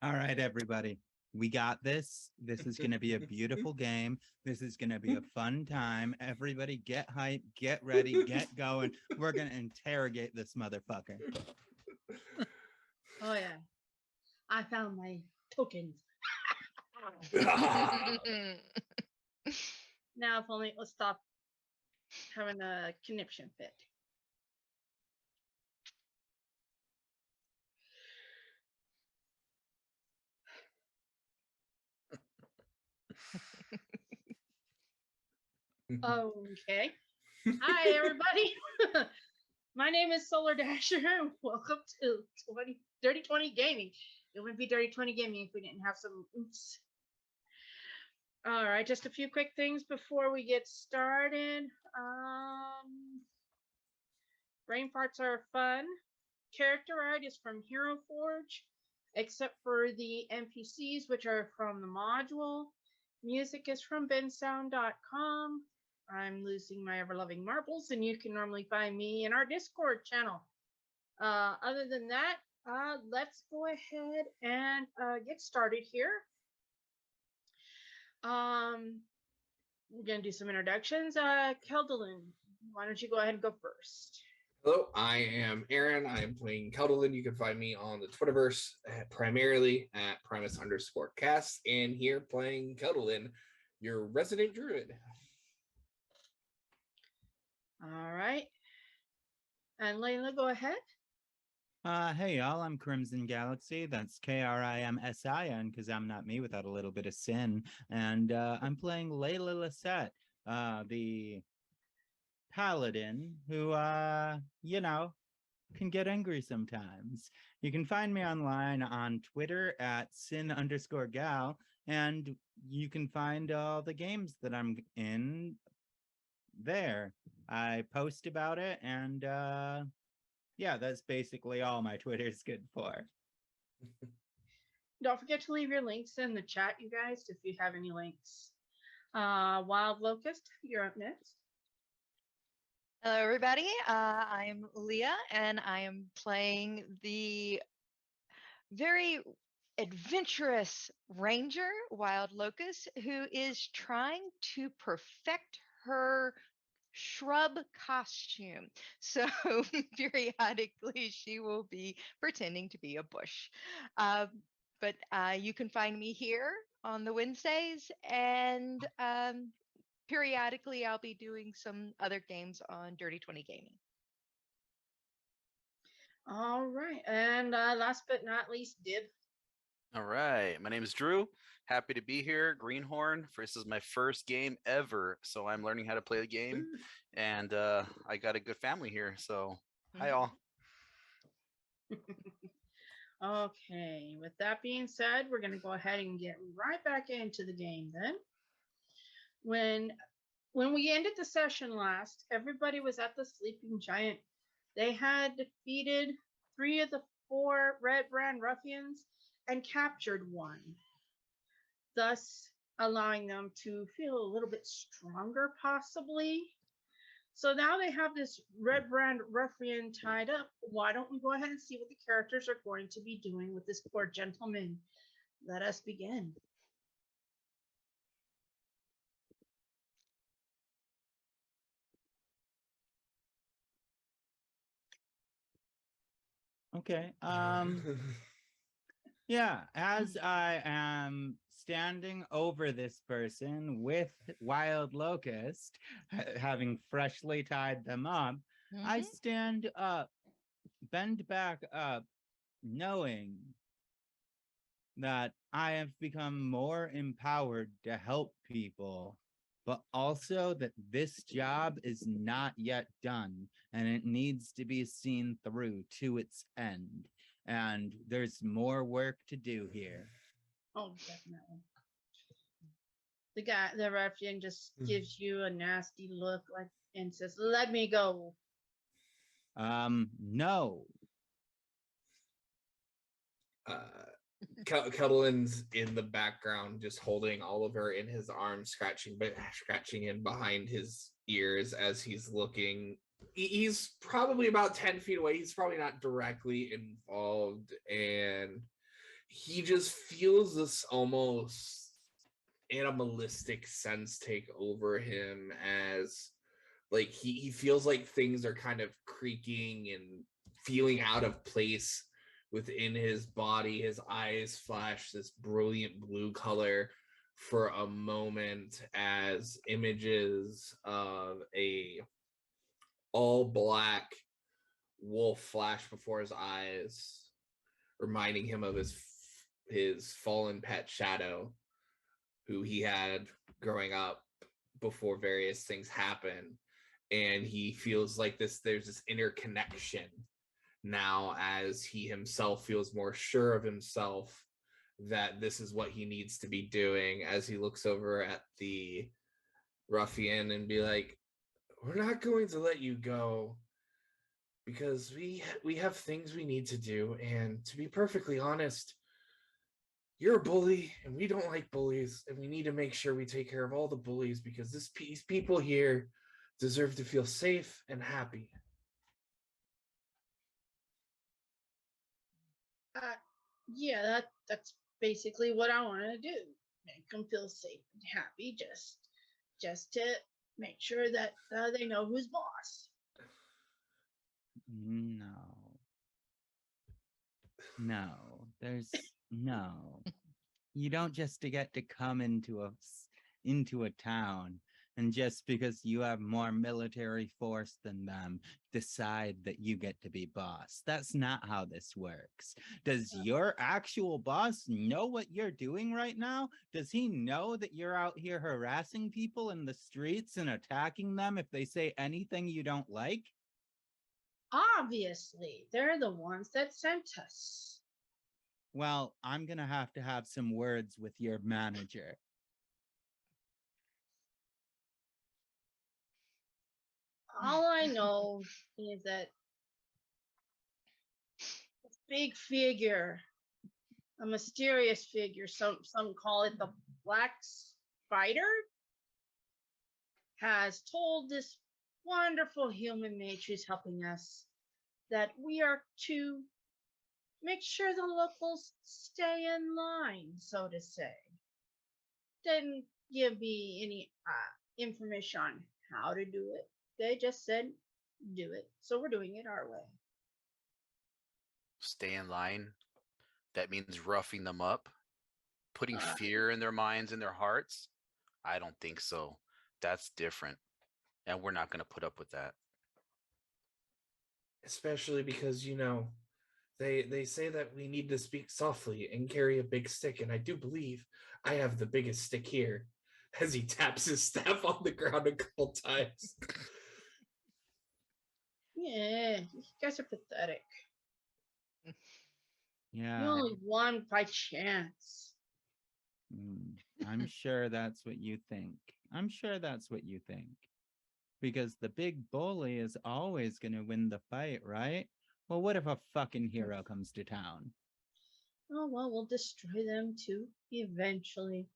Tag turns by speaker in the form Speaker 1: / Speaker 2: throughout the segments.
Speaker 1: All right, everybody. We got this. This is going to be a beautiful game. This is going to be a fun time. Everybody get hyped, get ready, get going. We're going to interrogate this motherfucker.
Speaker 2: Oh, yeah. I found my tokens. Now, if only let's stop having a conniption fit. Okay. Hi, everybody. My name is Solar Dasher. Welcome to 20 Gaming. It wouldn't be Dirty 20 Gaming if we didn't have some oops. All right, just a few quick things before we get started. Brain farts are fun. Character art is from Hero Forge, except for the NPCs, which are from the module. Music is from bensound.com. I'm losing my ever-loving marbles, and you can normally find me in our Discord channel. Other than that, let's go ahead and get started here. We're going to do some introductions. Keldalin, why don't you go ahead and go first?
Speaker 3: Hello, I am Aaron. I am playing Keldalin. You can find me on the Twitterverse primarily at Primus_cast, and here playing Keldalin, your resident druid.
Speaker 2: All right. And Layla, go ahead.
Speaker 1: Hey, y'all. I'm Crimson Galaxy. That's Krimsin, because I'm not me without a little bit of sin. And I'm playing Layla Lisette, the paladin who, can get angry sometimes. You can find me online on Twitter at sin_gal, and you can find all the games that I'm in there. I post about it, and yeah, that's basically all my Twitter's good for.
Speaker 2: Don't forget to leave your links in the chat, you guys, if you have any links. Wild Locust, you're up next.
Speaker 4: Hello, everybody. I'm Leah, and I am playing the very adventurous ranger, Wild Locust, who is trying to perfect her shrub costume. So periodically, she will be pretending to be a bush. But you can find me here on the Wednesdays, and periodically, I'll be doing some other games on Dirty 20 Gaming.
Speaker 2: All right. And last but not least, Dib.
Speaker 5: All right. My name is Drew. Happy to be here. Greenhorn. This is my first game ever, so I'm learning how to play the game. And I got a good family here, so hi, all.
Speaker 2: Okay. With that being said, we're going to go ahead and get right back into the game then. When we ended the session last, everybody was at the Sleeping Giant. They had defeated 3 of the 4 Red Brand Ruffians and captured 1, thus allowing them to feel a little bit stronger, possibly. So now they have this Red Brand Ruffian tied up. Why don't we go ahead and see what the characters are going to be doing with this poor gentleman? Let us begin.
Speaker 1: Okay. Yeah, as I am standing over this person with Wild Locust, having freshly tied them up, I stand up, bend back up, knowing that I have become more empowered to help people, but also that this job is not yet done and it needs to be seen through to its end. And there's more work to do here.
Speaker 2: Oh, definitely. The ruffian just gives you a nasty look like and says, "Let me go."
Speaker 1: No.
Speaker 3: Kettlin's in the background, just holding Oliver in his arms, scratching in behind his ears as he's looking he's probably about 10 feet away. He's probably not directly involved, and he just feels this almost animalistic sense take over him, as like he feels like things are kind of creaking and feeling out of place within his body. His eyes flash this brilliant blue color for a moment as images of a all black wolf flash before his eyes, reminding him of his fallen pet Shadow, who he had growing up before various things happen. And he feels like there's this interconnection now, as he himself feels more sure of himself that this is what he needs to be doing, as he looks over at the ruffian and be like, we're not going to let you go because we have things we need to do, and to be perfectly honest, you're a bully and we don't like bullies, and we need to make sure we take care of all the bullies because these people here deserve to feel safe and happy.
Speaker 2: Yeah, that's basically what I want to do. Make them feel safe and happy, just to make sure that they know who's boss.
Speaker 1: No, there's no. You don't just get to come into a town and just because you have more military force than them, decide that you get to be boss. That's not how this works. Does your actual boss know what you're doing right now? Does he know that you're out here harassing people in the streets and attacking them if they say anything you don't like?
Speaker 2: Obviously, they're the ones that sent us.
Speaker 1: Well, I'm going to have some words with your manager.
Speaker 2: All I know is that this big figure, a mysterious figure, some call it the Black Spider, has told this wonderful human mage who's helping us that we are to make sure the locals stay in line, so to say. Didn't give me any information on how to do it. They just said do it, so we're doing it our way.
Speaker 5: Stay in line. That means roughing them up, putting fear in their minds and their hearts. I don't think so. That's different, and we're not going to put up with that.
Speaker 3: Especially because, they say that we need to speak softly and carry a big stick, and I do believe I have the biggest stick here, as he taps his staff on the ground a couple times.
Speaker 2: Yeah, you guys are pathetic.
Speaker 1: Yeah.
Speaker 2: You only won by chance.
Speaker 1: I'm sure that's what you think. Because the big bully is always going to win the fight, right? Well, what if a fucking hero comes to town?
Speaker 2: Oh, well, we'll destroy them too, eventually.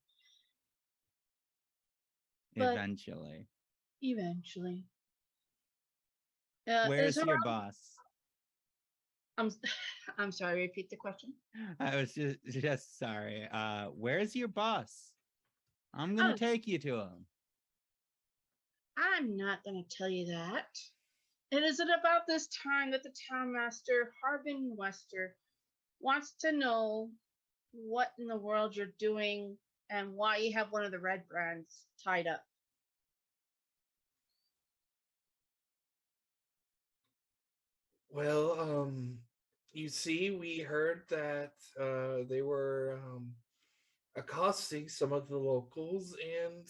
Speaker 1: Eventually. Where's your boss?
Speaker 2: I'm sorry, repeat the question.
Speaker 1: I was just sorry. Where's your boss? I'm going to take you to him.
Speaker 2: I'm not going to tell you that. It is at about this time that the townmaster, Harbin Wester, wants to know what in the world you're doing and why you have one of the red brands tied up.
Speaker 3: Well, you see, we heard that they were accosting some of the locals, and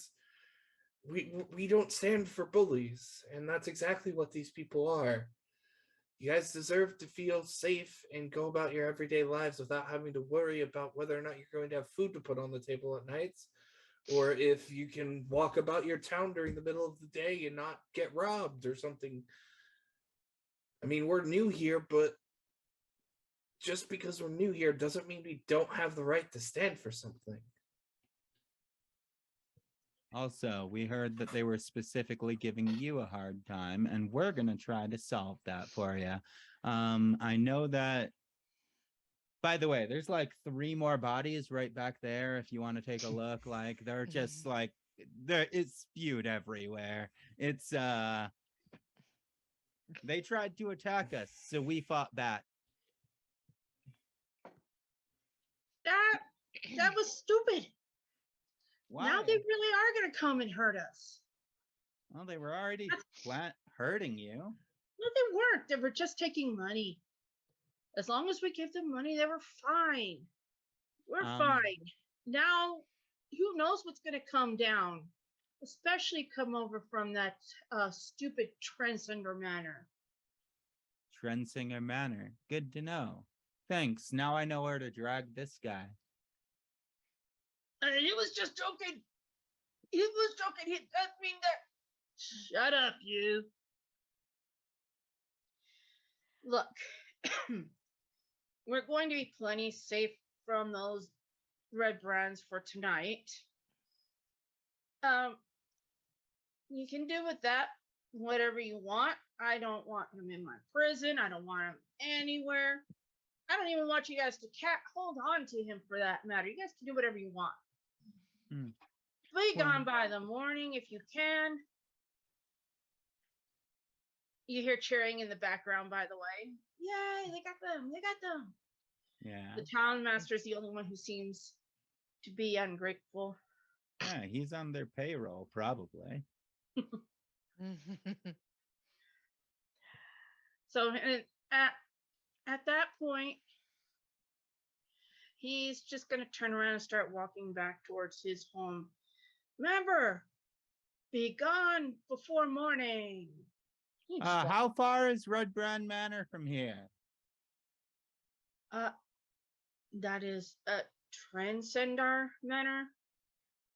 Speaker 3: we don't stand for bullies, and that's exactly what these people are. You guys deserve to feel safe and go about your everyday lives without having to worry about whether or not you're going to have food to put on the table at nights, or if you can walk about your town during the middle of the day and not get robbed or something. I mean, we're new here, but just because we're new here doesn't mean we don't have the right to stand for something.
Speaker 1: Also, we heard that they were specifically giving you a hard time, and we're going to try to solve that for you. I know that, by the way, there's like 3 more bodies right back there if you want to take a look. Like, they're just like, it's spewed everywhere. It's, they tried to attack us, so we fought back.
Speaker 2: That was stupid.
Speaker 1: Why?
Speaker 2: Now they really are going to come and hurt us.
Speaker 1: Well, they were already hurting you.
Speaker 2: No, they weren't. They were just taking money. As long as we give them money, they were fine. We're fine. Now, who knows what's going to come down? Especially come over from that stupid Trendsetter Manor.
Speaker 1: Trendsetter Manor. Good to know. Thanks. Now I know where to drag this guy.
Speaker 2: He was just joking. He was joking. He doesn't mean that. Shut up, you. Look, we're going to be plenty safe from those red brands for tonight. You can do with that whatever you want. I don't want him in my prison. I don't want him anywhere. I don't even want you guys to hold on to him for that matter. You guys can do whatever you want. Be gone by the morning if you can. You hear cheering in the background, by the way. Yay, they got them. They got them.
Speaker 1: Yeah.
Speaker 2: The town master's the only one who seems to be ungrateful.
Speaker 1: Yeah, he's on their payroll, probably.
Speaker 2: So at that point, he's just going to turn around and start walking back towards his home. Remember, be gone before morning.
Speaker 1: How far is Red Brand Manor from here?
Speaker 2: That is Trendsetter Manor.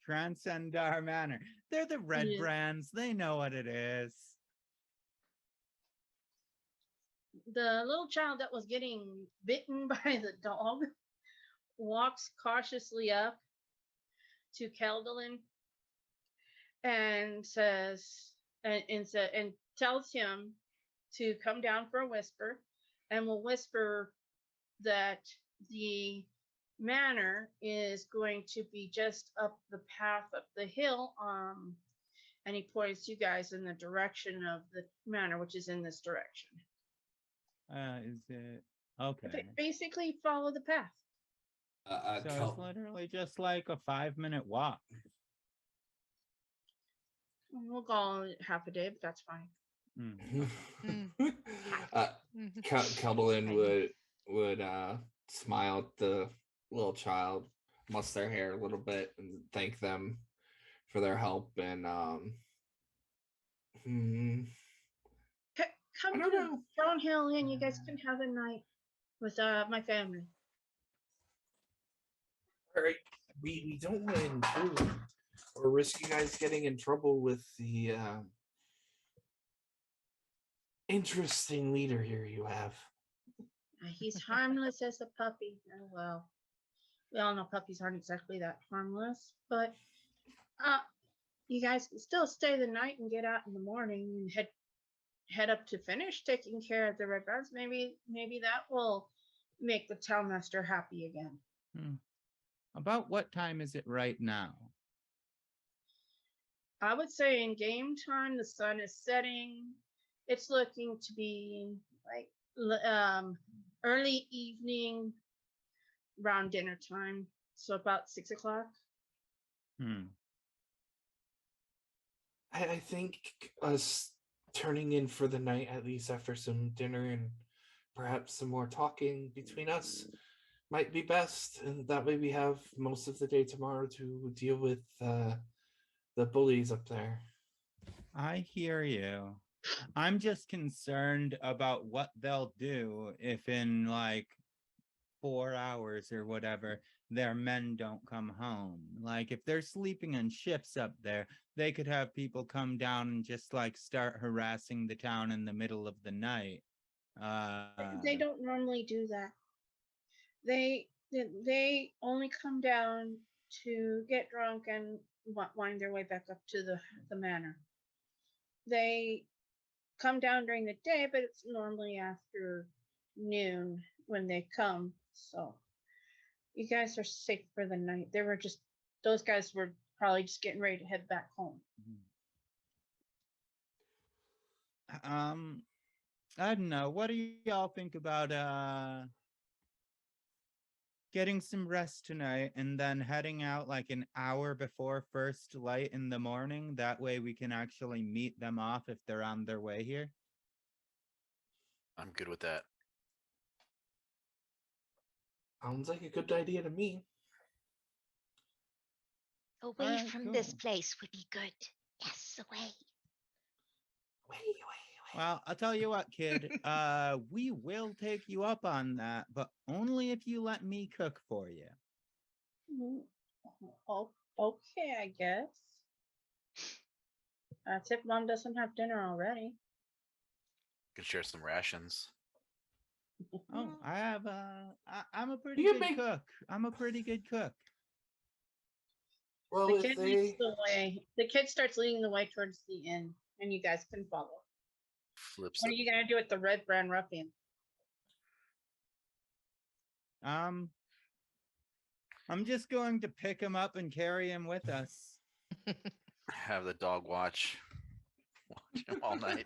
Speaker 1: Trendsetter Manor. They're the Red Brands. They know what it is.
Speaker 2: The little child that was getting bitten by the dog walks cautiously up to Keldalin and says and tells him to come down for a whisper, and will whisper that the manor is going to be just up the path up the hill, and he points you guys in the direction of the manor, which is in this direction.
Speaker 1: Is it okay?
Speaker 2: Basically follow the path.
Speaker 1: So it's literally just like a 5-minute walk.
Speaker 2: We'll go half a day, but that's fine.
Speaker 3: Keldalin would smile at the little child, muss their hair a little bit, and thank them for their help. And
Speaker 2: come to the Stonehill Inn. You guys can have a night with my family.
Speaker 3: All right, we don't want to intrude or risk you guys getting in trouble with the interesting leader here you have.
Speaker 2: He's harmless as a puppy. Oh, well, we all know puppies aren't exactly that harmless, but you guys can still stay the night and get out in the morning and head up to finish taking care of the red birds. Maybe that will make the townmaster happy again.
Speaker 1: About what time is it right now?
Speaker 2: I would say in game time, the sun is setting. It's looking to be like early evening, around dinner time. So about 6 o'clock.
Speaker 3: I think us turning in for the night, at least after some dinner and perhaps some more talking between us, might be best. And that way we have most of the day tomorrow to deal with the bullies up there.
Speaker 1: I hear you. I'm just concerned about what they'll do if in like 4 hours or whatever, their men don't come home. Like if they're sleeping in shifts up there, they could have people come down and just like start harassing the town in the middle of the night.
Speaker 2: They don't normally do that. They only come down to get drunk and wind their way back up to the manor. They come down during the day, but it's normally after noon when they come. So you guys are safe for the night. Those guys were probably just getting ready to head back home.
Speaker 1: I don't know. What do y'all think about getting some rest tonight and then heading out like an hour before first light in the morning? That way we can actually meet them off if they're on their way here.
Speaker 5: I'm good with that.
Speaker 3: Sounds like a good idea to me.
Speaker 6: Away
Speaker 1: Alright,
Speaker 6: from this
Speaker 1: cool.
Speaker 6: place would be good. Yes, away.
Speaker 1: Well, I'll tell you what, kid. We will take you up on that, but only if you let me cook for you.
Speaker 2: Oh, okay, I guess. That's if Mom doesn't have dinner already.
Speaker 5: Can share some rations.
Speaker 1: Oh, I have I'm a pretty
Speaker 3: You
Speaker 1: good
Speaker 3: make-
Speaker 1: cook. I'm a pretty good cook.
Speaker 3: Well,
Speaker 2: The
Speaker 3: if
Speaker 2: kid leads the way. The kid starts leading the way towards the inn, and you guys can follow.
Speaker 5: Flips
Speaker 2: What are
Speaker 5: it.
Speaker 2: you gonna do with the red brand ruffian?
Speaker 1: I'm just going to pick him up and carry him with us.
Speaker 5: Have the dog watch him all night.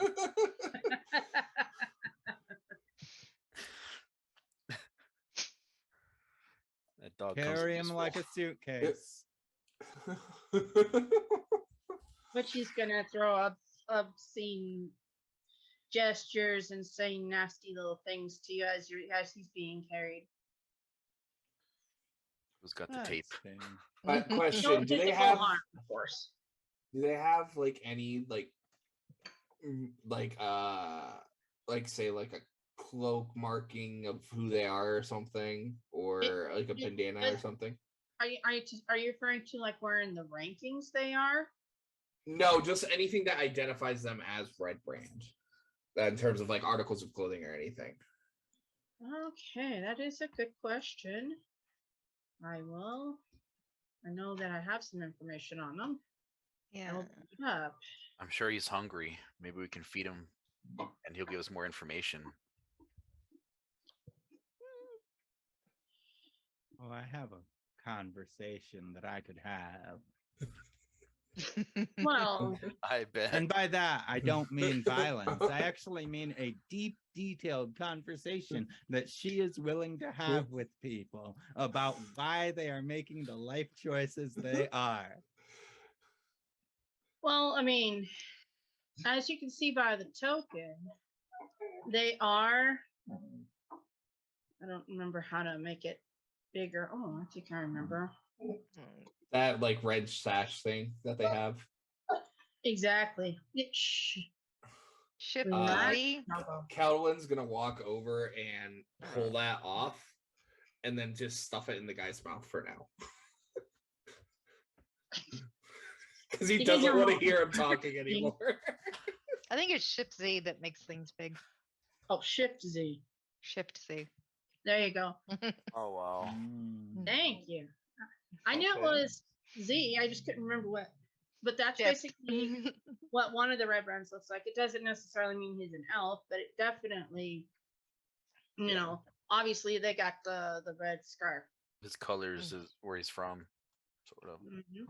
Speaker 5: That dog comes
Speaker 1: Carry
Speaker 5: in
Speaker 1: him
Speaker 5: useful.
Speaker 1: like a suitcase.
Speaker 2: But she's gonna throw up obscene gestures and saying nasty little things to you as he's being carried.
Speaker 5: Who's got the
Speaker 1: That's
Speaker 5: tape?
Speaker 1: fair.
Speaker 2: No
Speaker 3: Question: Do they
Speaker 2: physical
Speaker 3: have
Speaker 2: harm, of course.
Speaker 3: Do they have like any say like a cloak marking of who they are or something, or like a bandana or something?
Speaker 2: Are you referring to like where in the rankings they are?
Speaker 3: No, just anything that identifies them as Red Brand, in terms of like articles of clothing or anything.
Speaker 2: Okay, that is a good question. I know that I have some information on them.
Speaker 4: Yeah.
Speaker 2: I'll look it up.
Speaker 5: I'm sure he's hungry. Maybe we can feed him and he'll give us more information.
Speaker 1: Oh, I have a conversation that I could have.
Speaker 2: Well,
Speaker 5: I bet.
Speaker 1: And by that, I don't mean violence. I actually mean a deep, detailed conversation that she is willing to have with people about why they are making the life choices they are.
Speaker 2: well, I mean, as you can see by the token, they are. I don't remember how to make it bigger. Oh, I think I remember.
Speaker 3: That like red sash thing that they have.
Speaker 2: Exactly. Shh.
Speaker 4: Ship
Speaker 3: Uh,
Speaker 4: Z.
Speaker 3: Calvin's gonna walk over and pull that off, and then just stuff it in the guy's mouth for now. Because he doesn't want to hear him talking anymore.
Speaker 4: I think it's Ship Z that makes things big.
Speaker 2: Oh, Shift Z.
Speaker 4: Shift Z.
Speaker 2: There you go.
Speaker 5: Oh wow.
Speaker 2: Thank you. I knew it
Speaker 3: Okay.
Speaker 2: was Z. I just couldn't remember what. But that's
Speaker 4: Ship.
Speaker 2: basically what one of the red brands looks like. It doesn't necessarily mean he's an elf, but it definitely, you know, obviously they got the red scarf.
Speaker 5: His colors is where he's from, sort of.
Speaker 2: Mhm.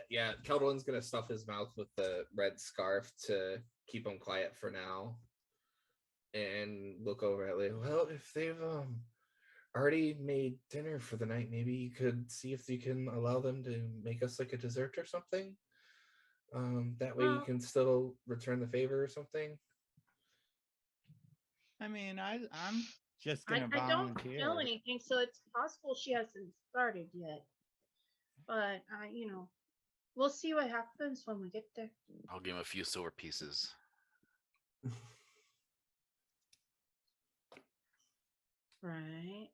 Speaker 3: Yeah. Keldwin's gonna stuff his mouth with the red scarf to keep him quiet for now, and look over at Leia. Well, if they've already made dinner for the night, maybe you could see if you can allow them to make us like a dessert or something. That way you can still return the favor or something.
Speaker 1: I mean, I'm just
Speaker 2: I
Speaker 1: gonna
Speaker 2: don't
Speaker 1: volunteer.
Speaker 2: know anything, so it's possible she hasn't started yet. But you know, we'll see what happens when we get there.
Speaker 5: I'll give him a few silver pieces.
Speaker 2: Right.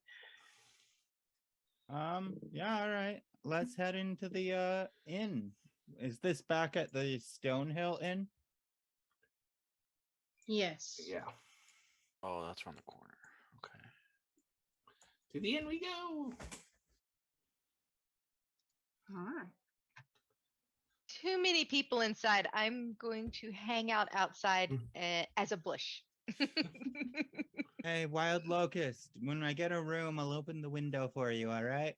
Speaker 1: Yeah, all right. Let's head into the inn. Is this back at the Stonehill Inn?
Speaker 2: Yes.
Speaker 3: Yeah.
Speaker 5: Oh, that's around the corner. Okay.
Speaker 3: To the end we go.
Speaker 2: All right.
Speaker 4: too many people inside. I'm going to hang out outside as a bush.
Speaker 1: Hey, Wild Locust, when I get a room, I'll open the window for you, all right?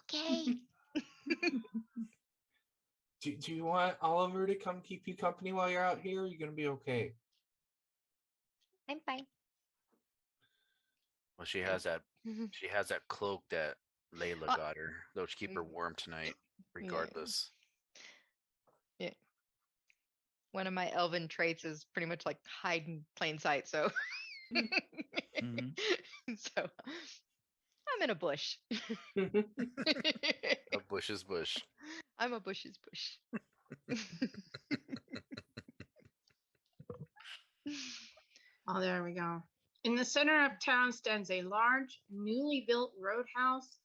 Speaker 6: Okay.
Speaker 3: Do you want Oliver to come keep you company while you're out here? You're gonna be okay.
Speaker 6: I'm fine.
Speaker 5: Well, she has that cloak that Layla got her. That'll keep her warm tonight, regardless.
Speaker 4: Yeah. One of my elven traits is pretty much like hide in plain sight. So, so I'm in a bush.
Speaker 5: A bush is bush.
Speaker 4: I'm a bush's bush.
Speaker 2: Oh, there we go. In the center of town stands a large, newly built roadhouse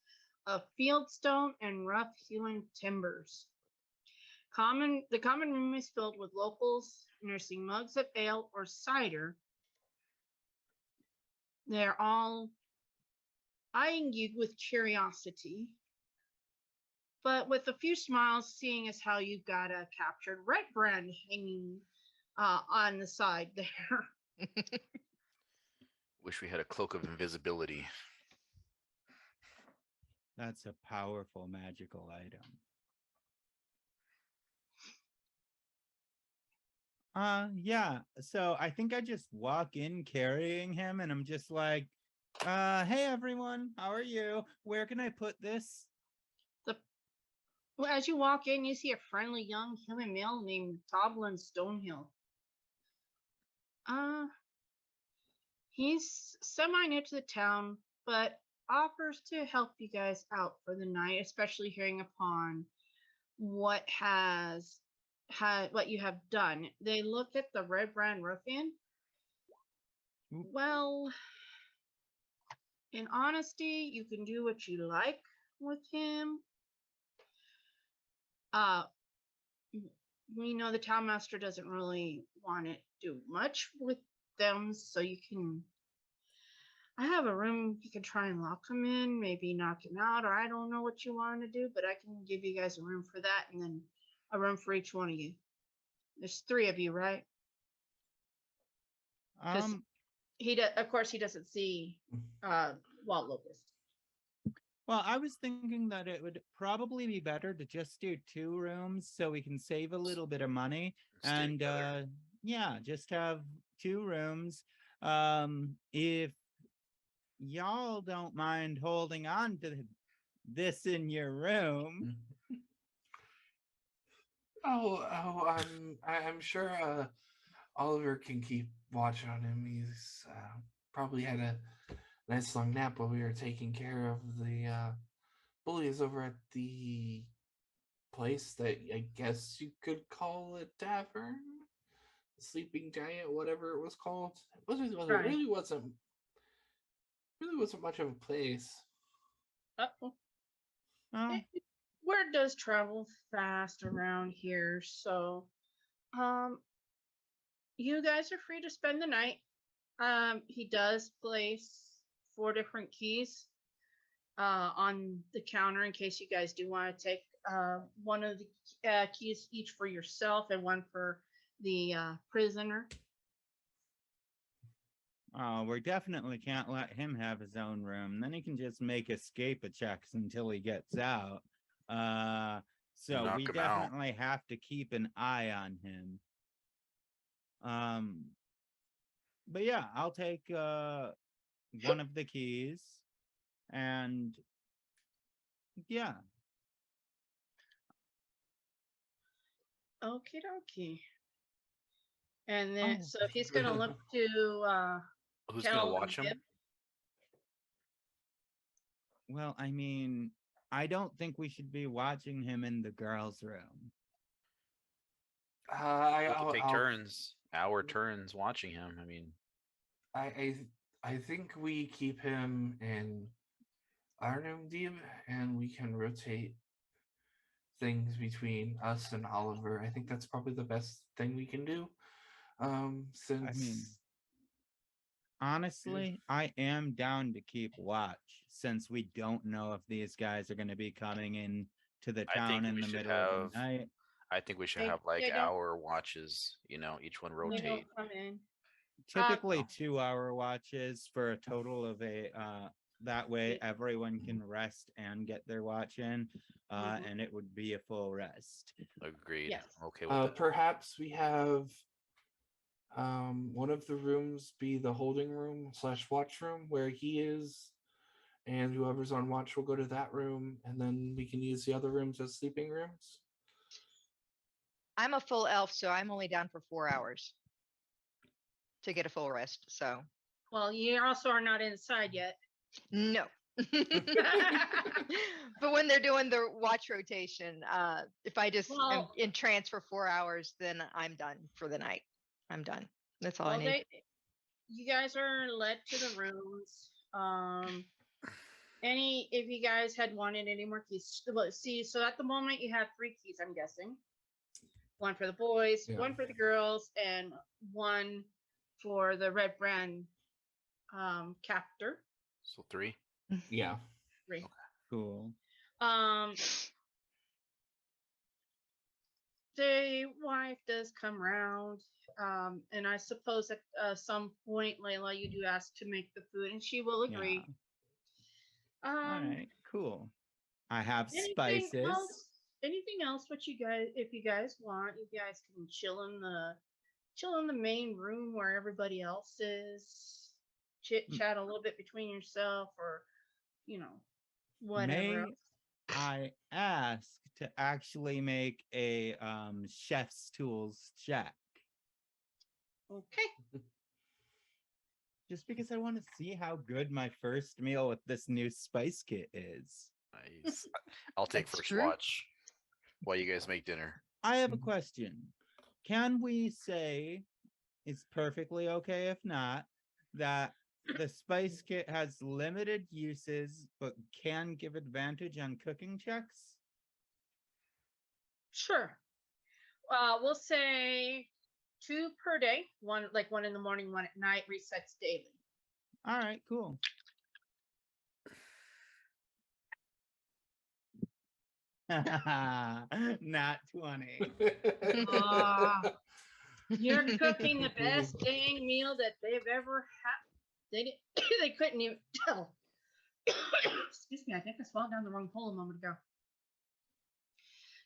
Speaker 2: of fieldstone and rough-hewn timbers. The common room is filled with locals nursing mugs of ale or cider. They're all eyeing you with curiosity, but with a few smiles, seeing as how you've got a captured red brand hanging on the side there.
Speaker 5: Wish we had a cloak of invisibility.
Speaker 1: That's a powerful magical item. Yeah. So I think I just walk in carrying him and I'm just like, hey everyone, how are you? Where can I put this?
Speaker 2: Well, as you walk in, you see a friendly young human male named Toblin Stonehill. He's semi-new to the town, but offers to help you guys out for the night, especially hearing upon what you have done. They looked at the Red Brand Ruffian. Well, in honesty, you can do what you like with him. We know the town master doesn't really want to do much with them, so you can. I have a room you can try and lock him in, maybe knock him out, or I don't know what you want to do, but I can give you guys a room for that, and then a room for each one of you. There's 3 of you, right? Of course, he doesn't see Wild Locust.
Speaker 1: Well, I was thinking that it would probably be better to just do 2 rooms so we can save a little bit of money. And yeah, just have 2 rooms. If y'all don't mind holding on to this in your room.
Speaker 3: I'm sure Oliver can keep watch on him. He's probably had a nice long nap while we were taking care of the bullies over at the place that I guess you could call a tavern, Sleeping Giant, whatever it was called. Really wasn't much of a place.
Speaker 2: Word does travel fast around here, so you guys are free to spend the night. He does place 4 different keys on the counter in case you guys do want to take one of the keys each for yourself and one for the prisoner.
Speaker 1: Oh, we definitely can't let him have his own room. Then he can just make escape checks until he gets out. So we definitely have to keep an eye on him. But yeah, I'll take one of the keys, and yeah.
Speaker 2: Okie dokie. And then, so he's gonna look to
Speaker 5: who's gonna watch him?
Speaker 1: Well, I mean, I don't think we should be watching him in the girls' room.
Speaker 5: We can take turns, our turns watching him. I mean,
Speaker 3: I think we keep him in our room, Deeb, and we can rotate things between us and Oliver. I think that's probably the best thing we can do. Since
Speaker 1: I mean, honestly, I am down to keep watch since we don't know if these guys are going to be coming in to the town in the middle of the night.
Speaker 5: I think we should
Speaker 2: They
Speaker 5: have like
Speaker 2: they don't
Speaker 5: hour watches. Each one
Speaker 2: they
Speaker 5: rotate.
Speaker 2: don't come in.
Speaker 1: Typically 2-hour watches for a total of that way everyone can rest and get their watch in, and it would be a full rest.
Speaker 5: Agreed.
Speaker 2: Yes.
Speaker 5: Okay with that.
Speaker 3: Perhaps we have one of the rooms be the holding room / watch room where he is, and whoever's on watch will go to that room, and then we can use the other rooms as sleeping rooms.
Speaker 4: I'm a full elf, so I'm only down for 4 hours to get a full rest. So
Speaker 2: Well, you also are not inside yet.
Speaker 4: no. But when they're doing the watch rotation, if I just am
Speaker 2: Well-
Speaker 4: in trance for 4 hours, then I'm done for the night. I'm done. That's all I
Speaker 2: Well,
Speaker 4: need.
Speaker 2: you guys are led to the rooms. If you guys had wanted any more keys, see, so at the moment you have 3 keys, I'm guessing. One for the boys,
Speaker 3: Yeah.
Speaker 2: one for the girls, and one for the red brand captor.
Speaker 5: So 3.
Speaker 3: Yeah.
Speaker 2: 3.
Speaker 1: Cool.
Speaker 2: The wife does come round, and I suppose at some point, Layla, you do ask to make the food, and she will agree.
Speaker 1: All right, cool. I have
Speaker 2: Anything
Speaker 1: spices.
Speaker 2: else? Anything else? What you guys, if you guys want, you guys can chill in the main room where everybody else is. Chit chat a little bit between yourself, or whatever.
Speaker 1: May
Speaker 2: else.
Speaker 1: I ask to actually make a chef's tools check?
Speaker 2: Okay.
Speaker 1: Just because I want to see how good my first meal with this new spice kit is.
Speaker 5: Nice. I'll take
Speaker 4: That's
Speaker 5: first
Speaker 4: true.
Speaker 5: watch while you guys make dinner.
Speaker 1: I have a question. Can we say, it's perfectly okay if not, that the spice kit has limited uses but can give advantage on cooking checks?
Speaker 2: Sure. We'll say 2 per day. One in the morning, one at night. Resets daily.
Speaker 1: All right, cool. Not 20.
Speaker 2: You're cooking the best dang meal that they've ever had. They couldn't even tell. Excuse me, I think I swallowed down the wrong hole a moment ago.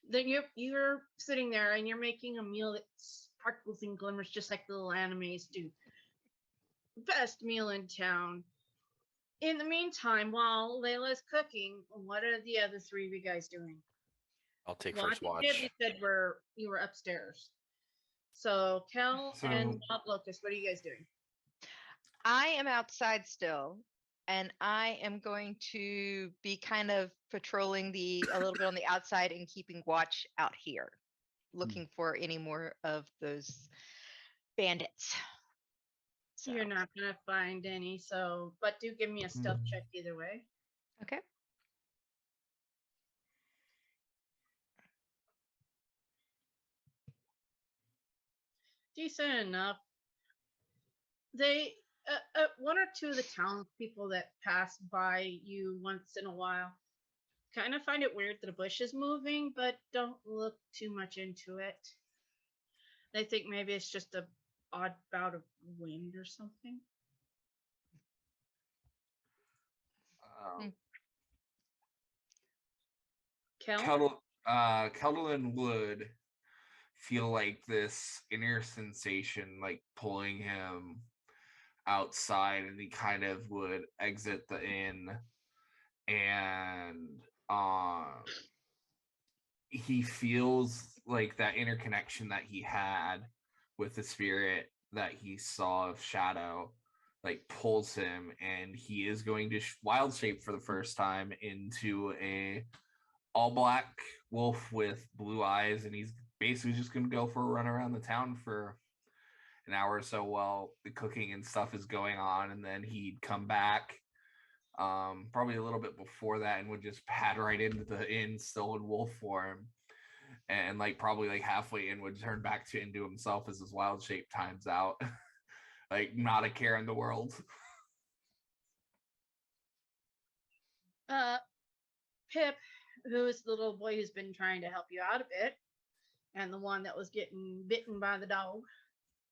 Speaker 2: Then you're sitting there and you're making a meal that sparkles and glimmers just like the little animes do. Best meal in town. In the meantime, while Layla's cooking, what are the other 3 of you guys doing?
Speaker 5: I'll take
Speaker 2: Well, I
Speaker 5: first
Speaker 2: think
Speaker 5: watch.
Speaker 2: Deb, you said you were upstairs. So Kel and Wild Locust, what are you guys doing?
Speaker 4: I am outside still, and I am going to be kind of patrolling a little bit on the outside and keeping watch out here, looking for any more of those bandits. So,
Speaker 2: You're not gonna find any, but do give me a stealth check either way.
Speaker 4: okay.
Speaker 2: Decent enough. They, 1 or 2 of the townspeople that pass by you once in a while kind of find it weird that a bush is moving, but don't look too much into it. They think maybe it's just a odd bout of wind or something. Kel?
Speaker 3: Keldalin would feel like this inner sensation like pulling him outside, and he kind of would exit the inn, and he feels like that interconnection that he had with the spirit that he saw of Shadow like pulls him, and he is going to wild shape for the first time into a all black wolf with blue eyes, and he's basically just going to go for a run around the town for an hour or so while the cooking and stuff is going on, and then he'd come back probably a little bit before that and would just pad right into the inn still in wolf form, and like probably like halfway in would turn back into himself as his wild shape times out. Like not a care in the world.
Speaker 2: Pip, who is the little boy who's been trying to help you out a bit, And the one that was getting bitten by the dog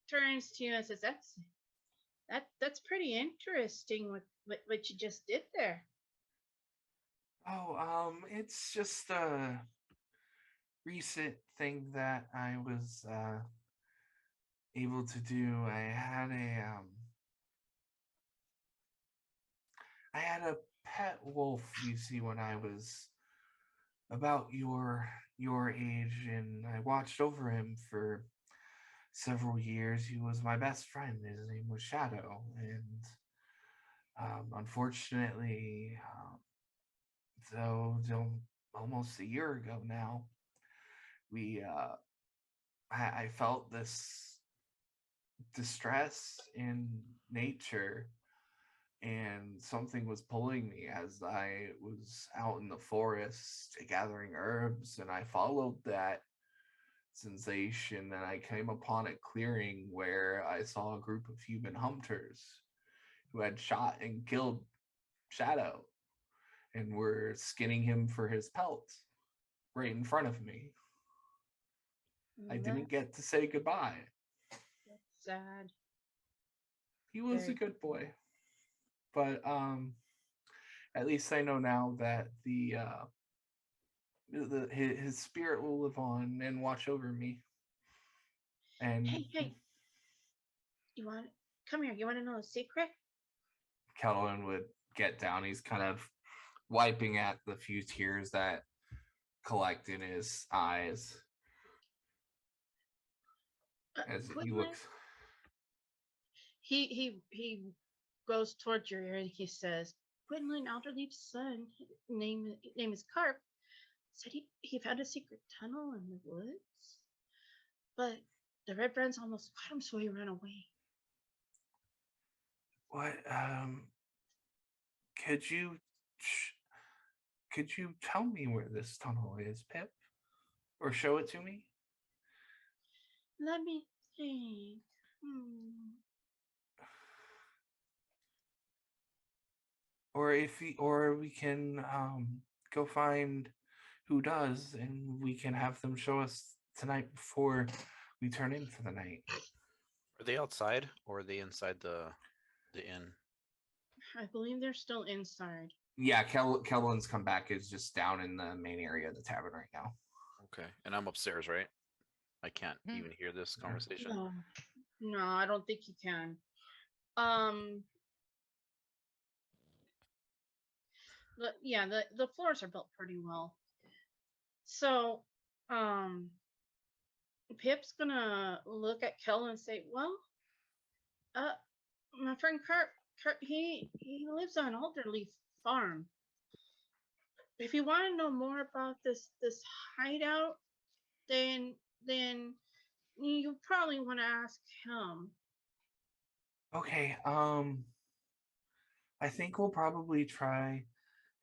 Speaker 2: turns to you and says, That's pretty interesting what you just did there."
Speaker 3: Oh, it's just a recent thing that I was able to do. I had a pet wolf, you see, when I was about your age, and I watched over him for several years. He was my best friend. His name was Shadow, and unfortunately, so almost a year ago now, we I felt this distress in nature, and something was pulling me as I was out in the forest gathering herbs, and I followed that sensation, and I came upon a clearing where I saw a group of human hunters who had shot and killed Shadow and were skinning him for his pelt right in front of me. I didn't get to say goodbye.
Speaker 2: That's sad.
Speaker 3: He was
Speaker 2: Very
Speaker 3: a good boy. But at least I know now that his spirit will live on and watch over me. And
Speaker 2: Hey, you want come here? You want to know a secret?
Speaker 3: Kelvin would get down. He's kind of wiping at the few tears that collect in his eyes as he looks.
Speaker 2: He goes towards your ear and he says, "Gwendolyn Alderleaf's son, name is Carp, said he found a secret tunnel in the woods, but the Red Brands almost got him, so he ran away."
Speaker 3: What? Could you could you tell me where this tunnel is, Pip, or show it to me?
Speaker 2: Let me think.
Speaker 3: Or we can go find who does, and we can have them show us tonight before we turn in for the night.
Speaker 5: Are they outside or are they inside the inn?
Speaker 2: I believe they're still inside.
Speaker 3: Yeah, Kelvin's come back is just down in the main area of the tavern right now.
Speaker 5: Okay, and I'm upstairs, right? I can't even hear this conversation.
Speaker 2: No, I don't think you can. The the floors are built pretty well. So, Pip's gonna look at Kel and say, "Well, my friend Kurt, he lives on Alderleaf Farm. If you want to know more about this hideout, then you probably want to ask him."
Speaker 3: Okay, I think we'll probably try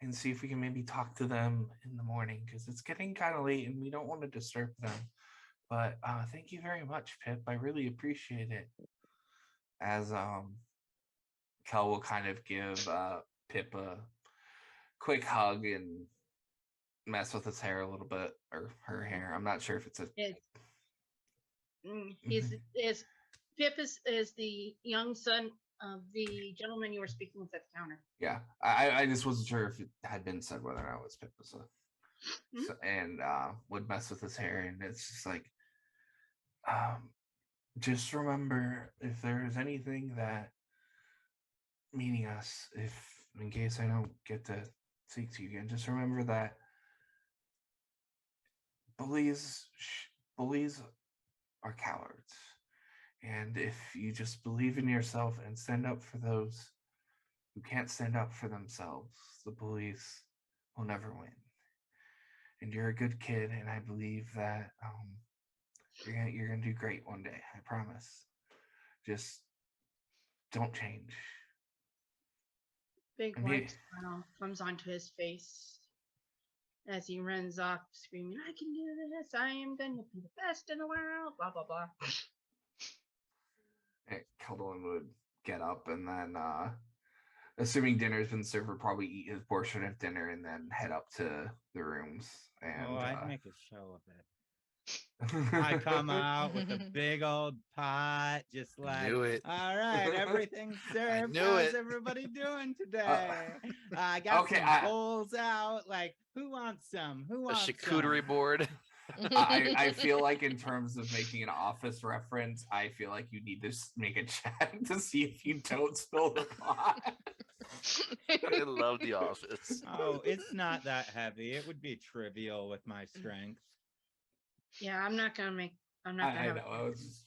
Speaker 3: and see if we can maybe talk to them in the morning, because it's getting kind of late and we don't want to disturb them. But thank you very much, Pip. I really appreciate it. As Kel will kind of give Pip a quick hug and mess with his hair a little bit, or her hair. I'm not sure if it's a.
Speaker 2: Is Pip is the young son of the gentleman you were speaking with at the counter.
Speaker 3: Yeah, I just wasn't sure if it had been said whether or not it was Pip was so, and would mess with his hair, and it's just like, just remember, if there's anything that meeting us, if in case I don't get to speak to you again, just remember that bullies are cowards, and if you just believe in yourself and stand up for those who can't stand up for themselves, the bullies will never win. And you're a good kid, and I believe that you're gonna do great one day. I promise. Just don't change.
Speaker 2: Big white smile comes onto his face as he runs off screaming, "I can do this! I am going to be the best in the world!" Blah blah blah.
Speaker 3: Kelvin would get up and then, assuming dinner's been served, would probably eat his portion of dinner and then head up to the rooms. And
Speaker 1: I'd make a show of it. I come out with a big old pot, just like,
Speaker 5: Knew it.
Speaker 1: all right, everything's served.
Speaker 5: knew
Speaker 1: How's
Speaker 5: it.
Speaker 1: everybody doing today? I got
Speaker 3: okay,
Speaker 1: some bowls out. Like, who wants some? Who
Speaker 5: A
Speaker 1: wants
Speaker 5: charcuterie
Speaker 1: some?
Speaker 5: board.
Speaker 3: I feel like in terms of making an Office reference, I feel like you need to make a check to see if you don't spill the pot.
Speaker 5: I love The Office.
Speaker 1: Oh, it's not that heavy. It would be trivial with my strength.
Speaker 2: Yeah, I'm not gonna make. I'm not gonna.
Speaker 3: I
Speaker 2: have
Speaker 3: know. I was just...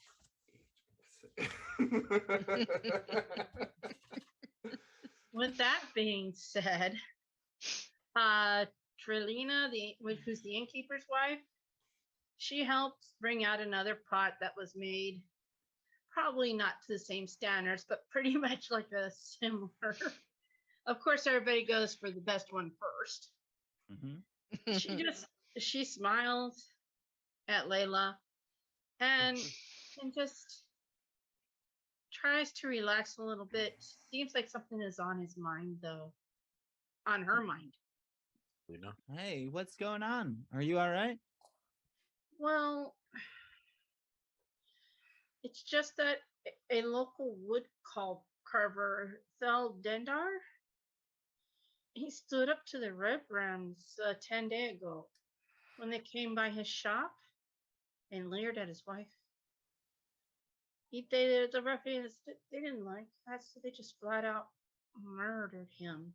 Speaker 2: With that being said, Trilina, who's the innkeeper's wife, she helped bring out another pot that was made, probably not to the same standards, but pretty much like a similar. Of course, everybody goes for the best one first.
Speaker 1: Mm-hmm.
Speaker 2: She smiles at Layla and just tries to relax a little bit. Seems like something is on his mind, though. On her mind.
Speaker 5: You know?
Speaker 1: Hey, what's going on? Are you all right?
Speaker 2: Well, it's just that a local wood carver, Thel Dendar, he stood up to the Red Brands 10 days ago when they came by his shop and leered at his wife. The ruffians, they didn't like that, so they just flat out murdered him.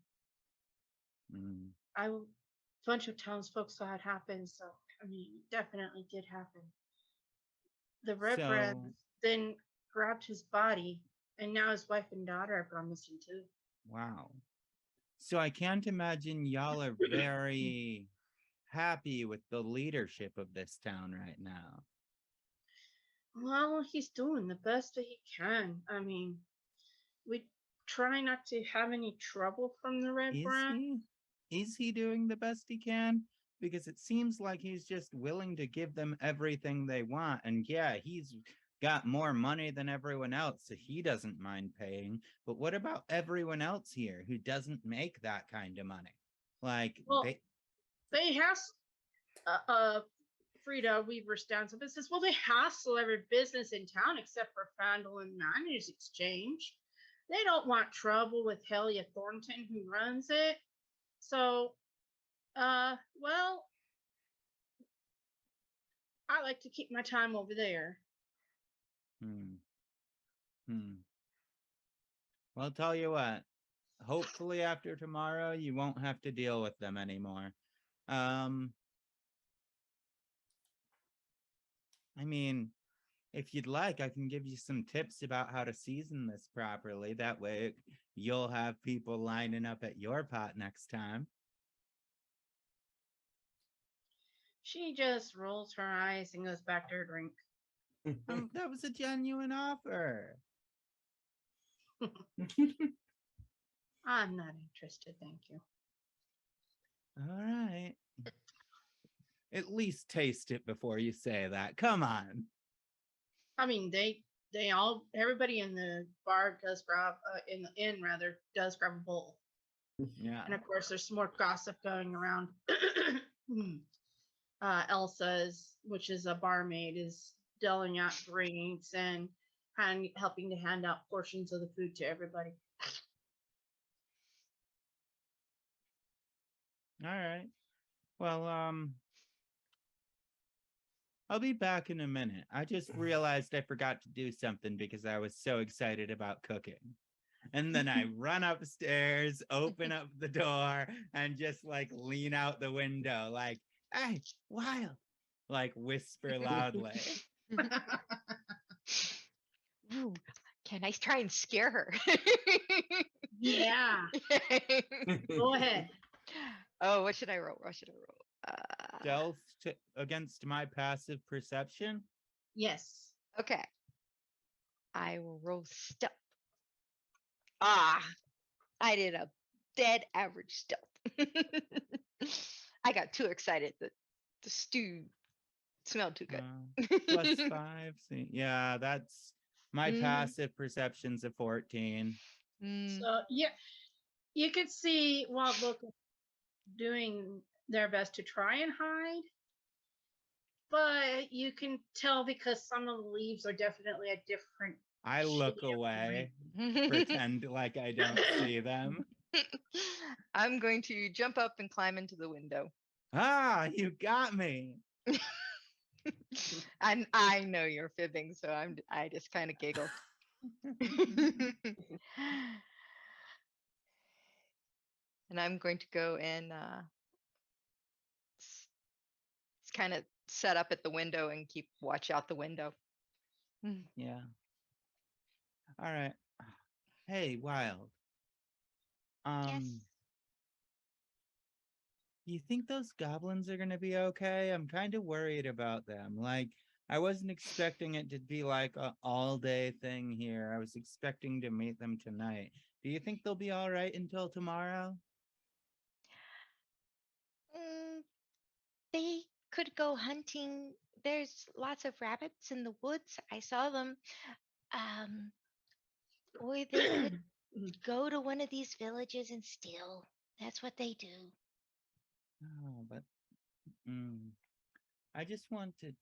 Speaker 2: A bunch of townsfolk saw it happen, so I mean, it definitely did happen. The Red Brands then grabbed his body, and now his wife and daughter have gone missing too.
Speaker 1: Wow. So I can't imagine y'all are very happy with the leadership of this town right now.
Speaker 2: Well, he's doing the best that he can. I mean, we try not to have any trouble from the Red Brand.
Speaker 1: Is he doing the best he can? Because it seems like he's just willing to give them everything they want. And yeah, he's got more money than everyone else, so he doesn't mind paying. But what about everyone else here who doesn't make that kind of money? Like,
Speaker 2: well, they have Frida Weaver stands up and says, well, they hassle every business in town except for Phandelver and Manners Exchange. They don't want trouble with Helia Thornton, who runs it. So, well, I like to keep my time over there.
Speaker 1: Well, I'll tell you what. Hopefully after tomorrow, you won't have to deal with them anymore. I mean, if you'd like, I can give you some tips about how to season this properly. That way you'll have people lining up at your pot next time.
Speaker 2: She just rolls her eyes and goes back to her drink.
Speaker 1: That was a genuine offer.
Speaker 2: I'm not interested, thank you.
Speaker 1: All right. At least taste it before you say that. Come on.
Speaker 2: I mean, everybody in the bar does grab, in the inn rather, does grab a bowl.
Speaker 1: Yeah.
Speaker 2: And of course, there's some more gossip going around. Elsa's, which is a barmaid, is dealing out drinks and helping to hand out portions of the food to everybody.
Speaker 1: All right. Well, I'll be back in a minute. I just realized I forgot to do something because I was so excited about cooking. And then I run upstairs, open up the door, and just like lean out the window, like, hey, Wild, like whisper loudly.
Speaker 4: Ooh, can I try and scare her?
Speaker 2: Yeah. Go ahead.
Speaker 4: Oh, what should I roll?
Speaker 1: Stealth against my passive perception?
Speaker 2: Yes.
Speaker 4: Okay. I will roll stealth. Ah, I did a dead average stealth. I got too excited. The stew smelled too good.
Speaker 1: +5. See, yeah, that's my passive perception's a 14.
Speaker 2: So yeah, you could see Wild Locust doing their best to try and hide, but you can tell because some of the leaves are definitely a different.
Speaker 1: I look
Speaker 2: shade of
Speaker 1: away,
Speaker 2: green.
Speaker 1: pretend like I don't see them.
Speaker 4: I'm going to jump up and climb into the window.
Speaker 1: Ah, you got me.
Speaker 4: And I know you're fibbing, so I just kind of giggle. And I'm going to go and kind of set up at the window and keep watch out the window.
Speaker 1: Yeah. All right. Hey, Wild.
Speaker 6: Yes.
Speaker 1: You think those goblins are gonna be okay? I'm kind of worried about them. Like, I wasn't expecting it to be like a all-day thing here. I was expecting to meet them tonight. Do you think they'll be all right until tomorrow?
Speaker 6: Mm, they could go hunting. There's lots of rabbits in the woods. I saw them. Um, or they could go to one of these villages and steal. That's what they do.
Speaker 1: Oh, but I just want to,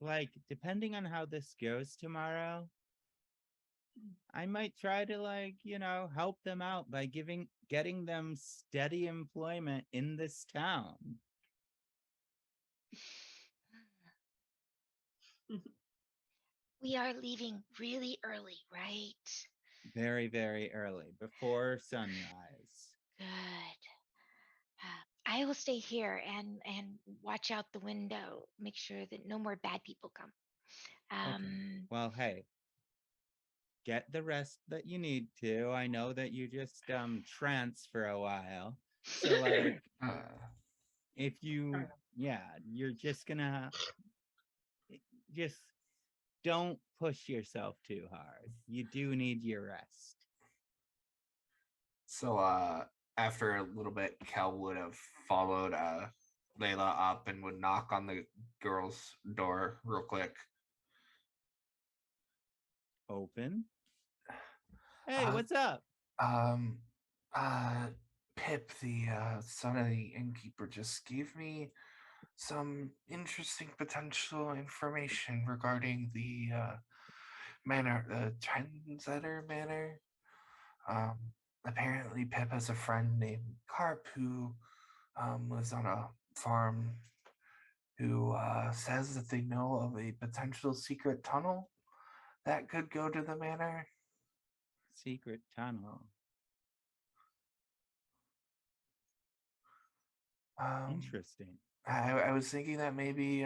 Speaker 1: like, depending on how this goes tomorrow, I might try to, like, help them out by getting them steady employment in this town.
Speaker 6: We are leaving really early, right?
Speaker 1: Very, very early, before sunrise.
Speaker 6: Good. I will stay here and watch out the window. Make sure that no more bad people come.
Speaker 1: Okay. Well, hey, get the rest that you need to. I know that you just trance for a while. So like if you you're just gonna just don't push yourself too hard. You do need your rest.
Speaker 3: So after a little bit, Kel would have followed Layla up and would knock on the girl's door real quick.
Speaker 1: Open. Hey, what's up?
Speaker 3: Pip, the son of the innkeeper, just gave me some interesting potential information regarding the manor, the Trendsetter Manor. Apparently, Pip has a friend named Carp who lives on a farm who says that they know of a potential secret tunnel that could go to the manor.
Speaker 1: Secret tunnel. Interesting.
Speaker 3: I was thinking that maybe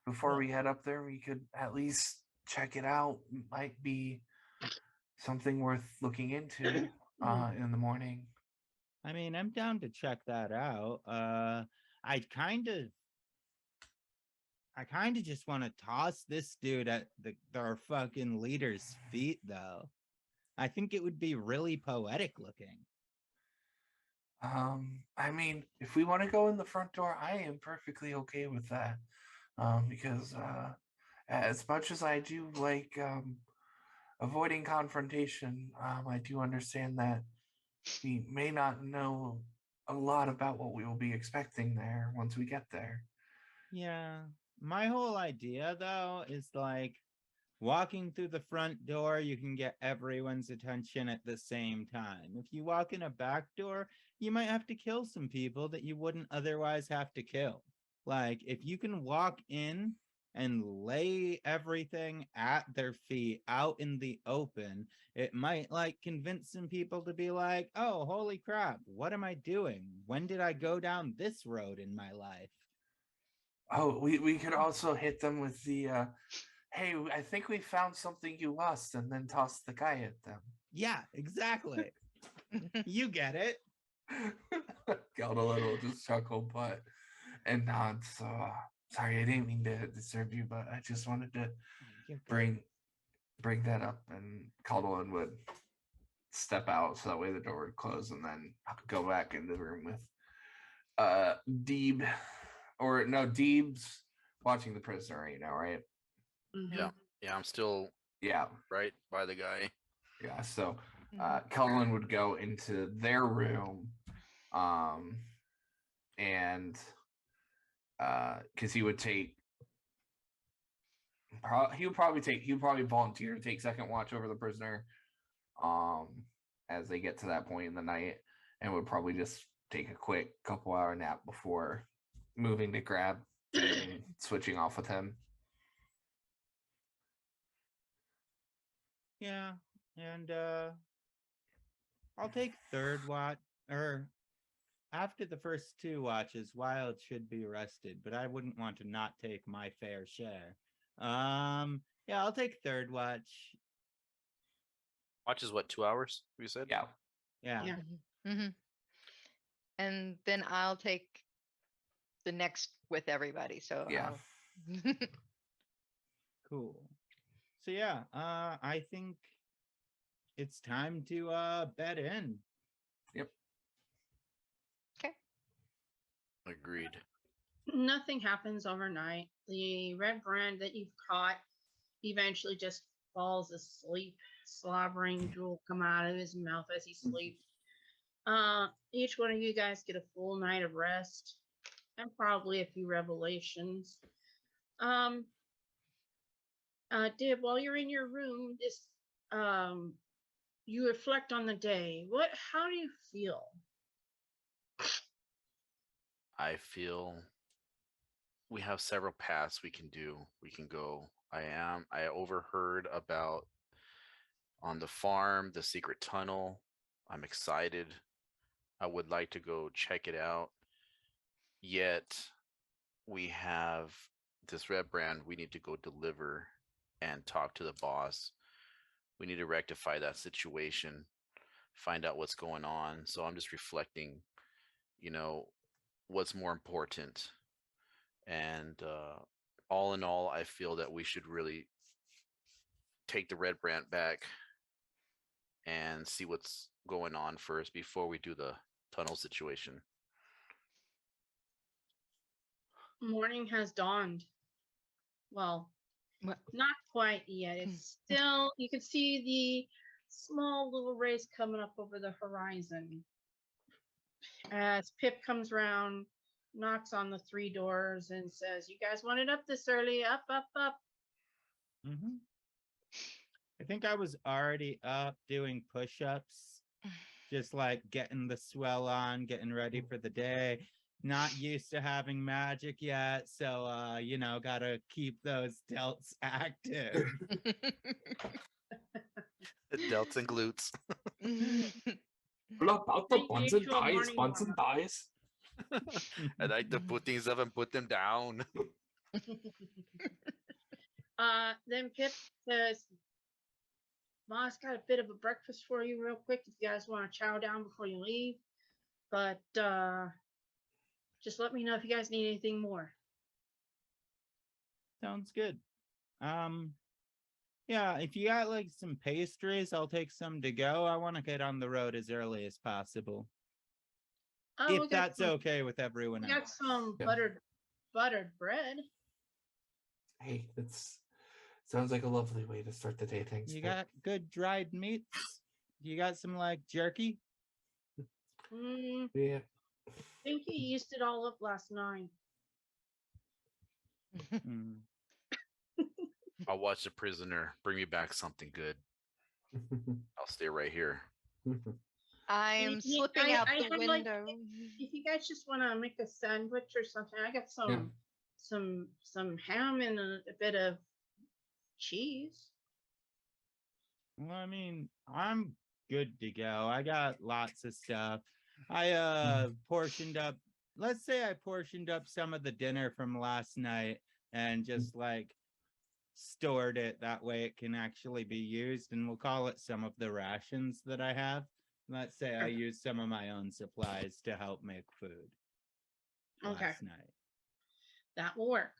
Speaker 3: before we head up there, we could at least check it out. Might be something worth looking into in the morning.
Speaker 1: I mean, I'm down to check that out. I kind of just want to toss this dude at their fucking leader's feet, though. I think it would be really poetic looking.
Speaker 3: I mean, if we want to go in the front door, I am perfectly okay with that. Because as much as I do like avoiding confrontation, I do understand that we may not know a lot about what we will be expecting there once we get there.
Speaker 1: Yeah. My whole idea, though, is like walking through the front door, you can get everyone's attention at the same time. If you walk in a back door, you might have to kill some people that you wouldn't otherwise have to kill. Like, if you can walk in and lay everything at their feet out in the open, it might like convince some people to be like, oh, holy crap, what am I doing? When did I go down this road in my life?
Speaker 3: Oh, we could also hit them with the hey, I think we found something you lost, and then toss the guy at them.
Speaker 1: Yeah, exactly. You get it.
Speaker 3: Galdalin will just chuckle, but and nod. So sorry, I didn't mean to disturb you, but I just wanted to bring that up. And Galdalin would step out so that way the door would close, and then go back into the room with Deeb, or no, Deeb's watching the prisoner right now, right?
Speaker 5: Yeah, I'm still right by the guy.
Speaker 3: Yeah, so Cullen would go into their room, and because he would probably volunteer to take second watch over the prisoner, as they get to that point in the night, and would probably just take a quick couple-hour nap before moving to grab and switching off with him.
Speaker 1: Yeah, and I'll take third watch, or after the first two watches, Wild should be rested, but I wouldn't want to not take my fair share. Yeah, I'll take third watch.
Speaker 5: Watch is what, 2 hours? You said?
Speaker 3: Yeah.
Speaker 1: Yeah.
Speaker 4: Mm-hmm. And then I'll take the next with everybody. So
Speaker 3: Yeah.
Speaker 1: Cool. So yeah, I think it's time to bed in.
Speaker 3: Yep.
Speaker 4: Okay.
Speaker 5: Agreed.
Speaker 2: Nothing happens overnight. The red brand that you've caught eventually just falls asleep, slobbering drool come out of his mouth as he sleeps. Each one of you guys get a full night of rest and probably a few revelations. Dib, while you're in your room, you reflect on the day. How do you feel?
Speaker 5: I feel we have several paths we can do. We can go. I overheard about on the farm, the secret tunnel. I'm excited. I would like to go check it out. Yet we have this red brand we need to go deliver and talk to the boss. We need to rectify that situation, find out what's going on. So I'm just reflecting, what's more important. And all in all, I feel that we should really take the red brand back and see what's going on first before we do the tunnel situation.
Speaker 2: Morning has dawned. Well, not quite yet. It's still, you can see the small little race coming up over the horizon. As Pip comes around, knocks on the 3 doors and says, "You guys want it up this early? Up, up, up."
Speaker 1: Mm-hmm. I think I was already up doing push-ups, just like getting the swell on, getting ready for the day. Not used to having magic yet, so gotta keep those delts active.
Speaker 5: Delts and glutes.
Speaker 3: All about the buns and thighs, buns and thighs.
Speaker 5: I like to put things up and put them down.
Speaker 2: Then Pip says, "Boss got a bit of a breakfast for you real quick if you guys want to chow down before you leave. But just let me know if you guys need anything more."
Speaker 1: Sounds good. Yeah, if you got like some pastries, I'll take some to go. I want to get on the road as early as possible. If that's okay with everyone else.
Speaker 2: We got some buttered bread.
Speaker 3: Hey, sounds like a lovely way to start the day. Thanks.
Speaker 1: You got good dried meats? You got some like jerky?
Speaker 3: Yeah.
Speaker 2: I think he used it all up last night.
Speaker 5: I'll watch the prisoner. Bring me back something good. I'll stay right here.
Speaker 4: I'm slipping out the window.
Speaker 2: If you guys just want to make a sandwich or something, I got some ham and a bit of cheese.
Speaker 1: Well, I mean, I'm good to go. I got lots of stuff. I portioned up. Let's say I portioned up some of the dinner from last night and just like stored it. That way it can actually be used, and we'll call it some of the rations that I have. Let's say I used some of my own supplies to help make food last night.
Speaker 2: That will work.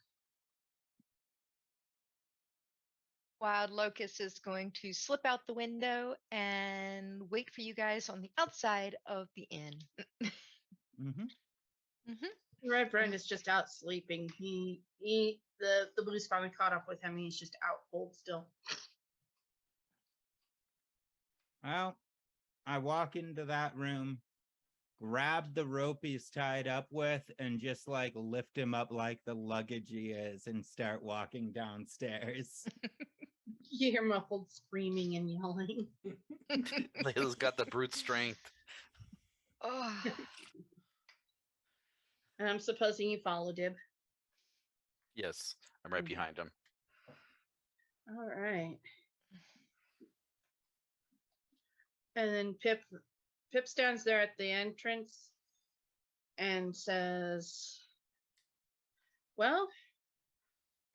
Speaker 4: Wild Locust is going to slip out the window and wait for you guys on the outside of the inn.
Speaker 2: Red Brand is just out sleeping. The blues finally caught up with him. He's just out cold still.
Speaker 1: Well, I walk into that room grab the rope he's tied up with and just like lift him up like the luggage he is and start walking downstairs.
Speaker 2: You hear muffled screaming and yelling.
Speaker 5: Layla's got the brute strength.
Speaker 4: Oh,
Speaker 2: And I'm supposing you follow Dib.
Speaker 5: Yes, I'm right
Speaker 2: Mhm.
Speaker 5: behind him.
Speaker 2: All right. And then Pip stands there at the entrance and says, "Well,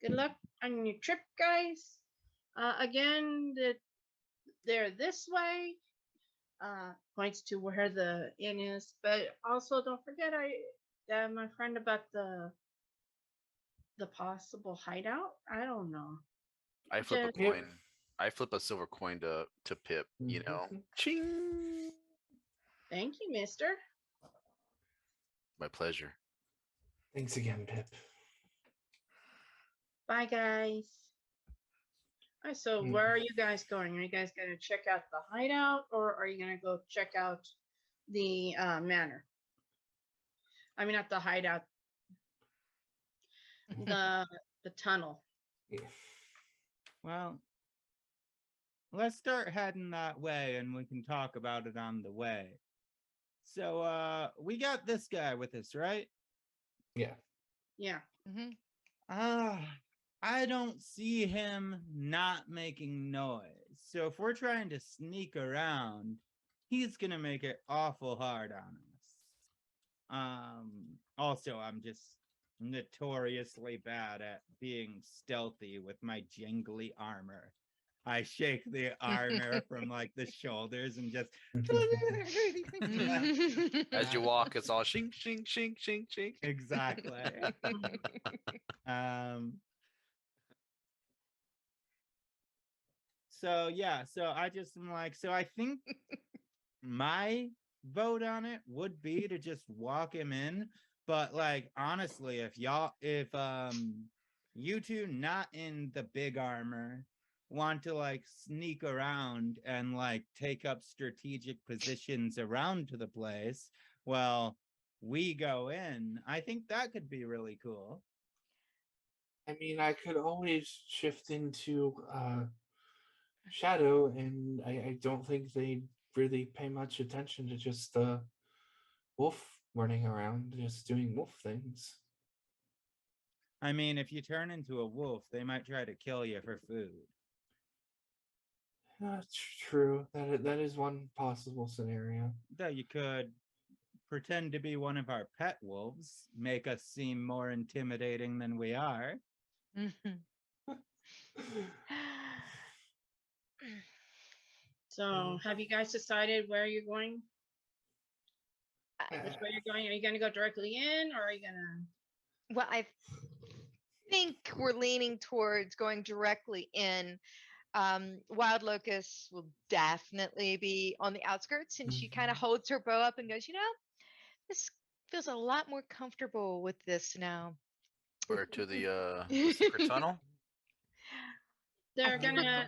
Speaker 2: good luck on your trip, guys. Again, they're this way." Points to where the inn is, but also don't forget my friend about the possible hideout. I don't know.
Speaker 5: I flip a
Speaker 2: Just-
Speaker 3: Yep.
Speaker 5: coin. I flip a silver coin to Pip. You know,
Speaker 3: Mhm.
Speaker 5: ching.
Speaker 2: Thank you, Mister.
Speaker 5: My pleasure.
Speaker 3: Thanks again, Pip.
Speaker 2: Bye, guys. All right, so where are you guys going? Are you guys going to check out the hideout, or are you going to go check out the manor? I mean, not the hideout, the tunnel.
Speaker 1: Well, let's start heading that way and we can talk about it on the way. So we got this guy with us, right?
Speaker 3: Yeah.
Speaker 2: Yeah.
Speaker 4: mhm.
Speaker 1: I don't see him not making noise. So if we're trying to sneak around, he's gonna make it awful hard on us. Also, I'm just notoriously bad at being stealthy with my jingly armor. I shake the armor from like the shoulders and just
Speaker 5: As you walk, it's all shink, shink, shink, shink, shink.
Speaker 1: exactly. So yeah, so I just am like, so I think my vote on it would be to just walk him in. But like honestly, if you two not in the big armor want to like sneak around and like take up strategic positions around to the place, well, we go in. I think that could be really cool.
Speaker 3: I mean, I could always shift into Shadow, and I don't think they really pay much attention to just wolf running around, just doing wolf things.
Speaker 1: I mean, if you turn into a wolf, they might try to kill you for food.
Speaker 3: That's true. That is one possible scenario.
Speaker 1: Though you could pretend to be one of our pet wolves, make us seem more intimidating than we are.
Speaker 2: So, have you guys decided where you're going? Which way you're going? Are you going to go directly in, or are you going to?
Speaker 4: Well, I think we're leaning towards going directly in. Wild Locust will definitely be on the outskirts, and she kind of holds her bow up and goes, this feels a lot more comfortable with this now.
Speaker 5: Or to the secret tunnel.
Speaker 2: They're
Speaker 4: think
Speaker 2: gonna.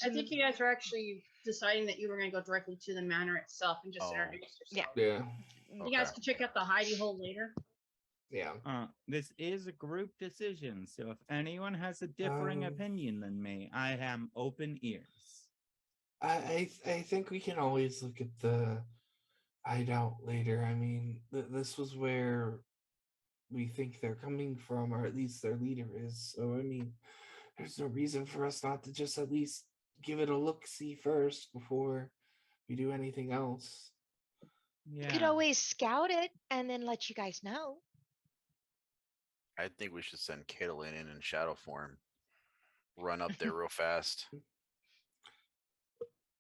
Speaker 2: I
Speaker 4: to-
Speaker 2: think you guys are actually deciding that you were gonna go directly to the manor itself and just
Speaker 5: Oh.
Speaker 2: introduce
Speaker 4: Yeah.
Speaker 2: yourself.
Speaker 3: Yeah.
Speaker 2: You guys
Speaker 5: Okay.
Speaker 2: can check out the hidey hole later.
Speaker 3: Yeah.
Speaker 1: This is a group decision, so if anyone has a differing opinion than me, I am open ears.
Speaker 3: I think we can always look at the hideout later. I mean, this was where we think they're coming from, or at least their leader is. So I mean, there's no reason for us not to just at least give it a look see first before we do anything else.
Speaker 4: We could always scout it and then let you guys know.
Speaker 5: I think we should send Caitlin in shadow form. Run up there real fast.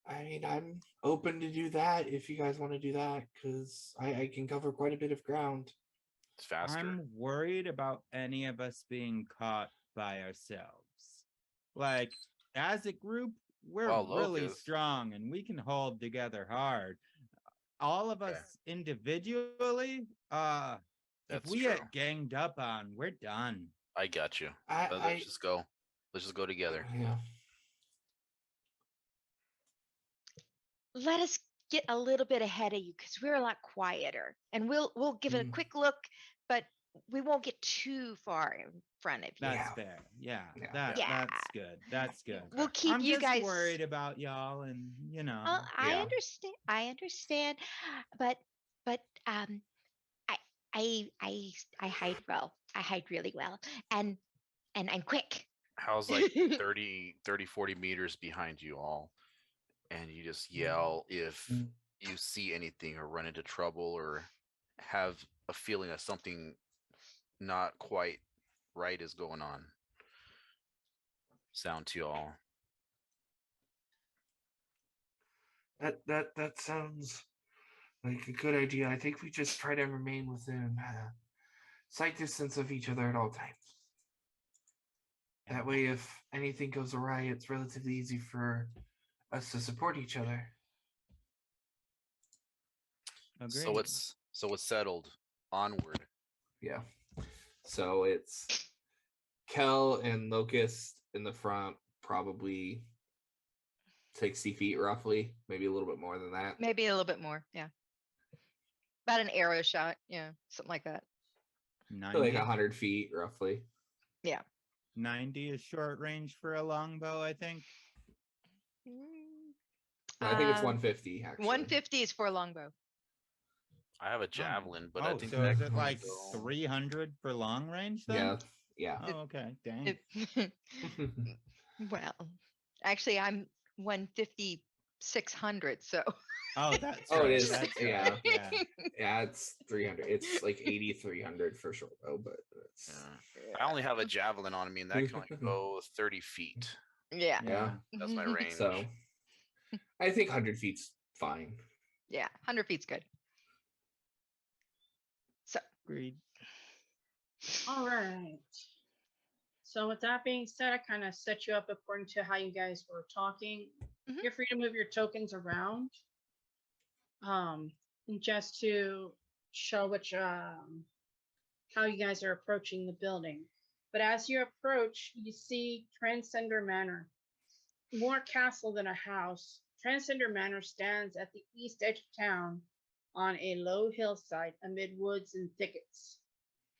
Speaker 3: I mean, I'm open to do that if you guys want to do that, because I can cover quite a bit of ground.
Speaker 5: It's faster.
Speaker 1: I'm worried about any of us being caught by ourselves. Like, as a group, we're
Speaker 5: Well,
Speaker 1: really
Speaker 5: Locust.
Speaker 1: strong and we can hold together hard. All of us individually, if
Speaker 5: That's
Speaker 1: we
Speaker 5: true.
Speaker 1: get ganged up on, we're done.
Speaker 5: I got you.
Speaker 3: I
Speaker 5: Let's just go. Let's just go together.
Speaker 3: yeah.
Speaker 4: Let us
Speaker 6: get a little bit ahead of you because we're a lot quieter, and we'll give it a quick look, but we won't get too far in front of you.
Speaker 1: That's fair. Yeah,
Speaker 3: Yeah.
Speaker 1: that's good. That's good.
Speaker 6: We'll keep
Speaker 1: I'm
Speaker 6: you
Speaker 1: just
Speaker 6: guys
Speaker 1: worried about y'all, and
Speaker 6: I
Speaker 3: Yeah.
Speaker 6: understand. I understand, but um, I I hide well. I hide really well, and I'm quick.
Speaker 5: How's like 40 meters behind you all, and you just yell if you see anything or run into trouble or have a feeling that something not quite right is going on. Sound to y'all.
Speaker 3: That sounds like a good idea. I think we just try to remain within sight distance of each other at all times. That way, if anything goes awry, it's relatively easy for us to support each other.
Speaker 1: Agreed.
Speaker 5: So it's settled. Onward.
Speaker 3: Yeah. So it's Kel and Locust in the front, probably 60 feet roughly, maybe a little bit more than that.
Speaker 4: Maybe a little bit more. Yeah. About an arrow shot. Yeah. Something like that.
Speaker 1: 90.
Speaker 3: Like 100 feet roughly.
Speaker 4: Yeah.
Speaker 1: 90 is short range for a longbow, I think.
Speaker 3: I think it's 150 actually.
Speaker 4: 150 is for a longbow.
Speaker 5: I have a javelin, but I think
Speaker 1: so
Speaker 5: that
Speaker 1: is it
Speaker 5: can
Speaker 1: like
Speaker 5: go...
Speaker 1: 300 for long range then?
Speaker 3: Yeah.
Speaker 1: Oh, okay. Dang.
Speaker 4: Well, actually, I'm 150, 600. So.
Speaker 1: Oh, that's
Speaker 3: it
Speaker 1: right.
Speaker 3: is.
Speaker 1: That's
Speaker 3: Yeah.
Speaker 1: right. Yeah.
Speaker 3: Yeah, it's 300. It's like 8,300 for short bow, but it's...
Speaker 5: I only have a javelin on me, and that can only go 30 feet.
Speaker 4: Yeah.
Speaker 5: That's my range.
Speaker 3: So I think 100 feet's fine.
Speaker 4: Yeah, 100 feet's good. So.
Speaker 1: Agreed.
Speaker 2: All right. So with that being said, I kind of set you up according to how you guys were talking. You're free to move your tokens around. And just to show which how you guys are approaching the building. But as you approach, you see Transcender Manor. More castle than a house, Transcender Manor stands at the east edge of town on a low hillside amid woods and thickets.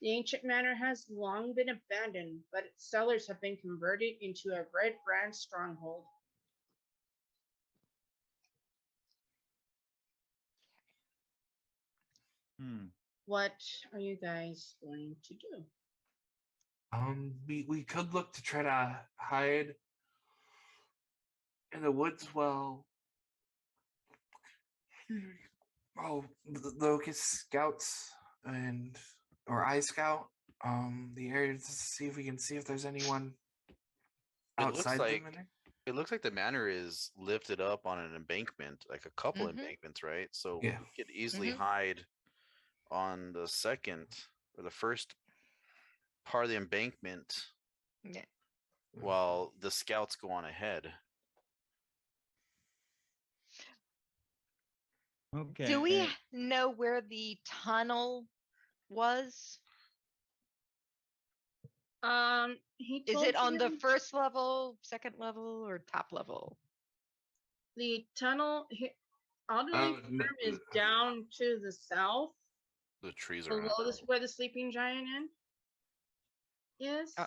Speaker 2: The ancient manor has long been abandoned, but its cellars have been converted into a red brand stronghold. What are you guys going to do?
Speaker 3: We could look to try to hide in the woods while the Locust scouts or I scout the area to see if we can see if there's anyone outside the manor.
Speaker 5: It looks like the manor is lifted up on an embankment, like a couple embankments, right? So we could easily hide on the second or the first part of the embankment while the scouts go on ahead.
Speaker 1: Okay.
Speaker 4: Do we know where the tunnel was?
Speaker 2: Is
Speaker 4: it on the first level, second level, or top level?
Speaker 2: The tunnel, Alderley Farm is down to the south.
Speaker 5: The trees are
Speaker 2: below this, where the sleeping giant is.
Speaker 4: Oh,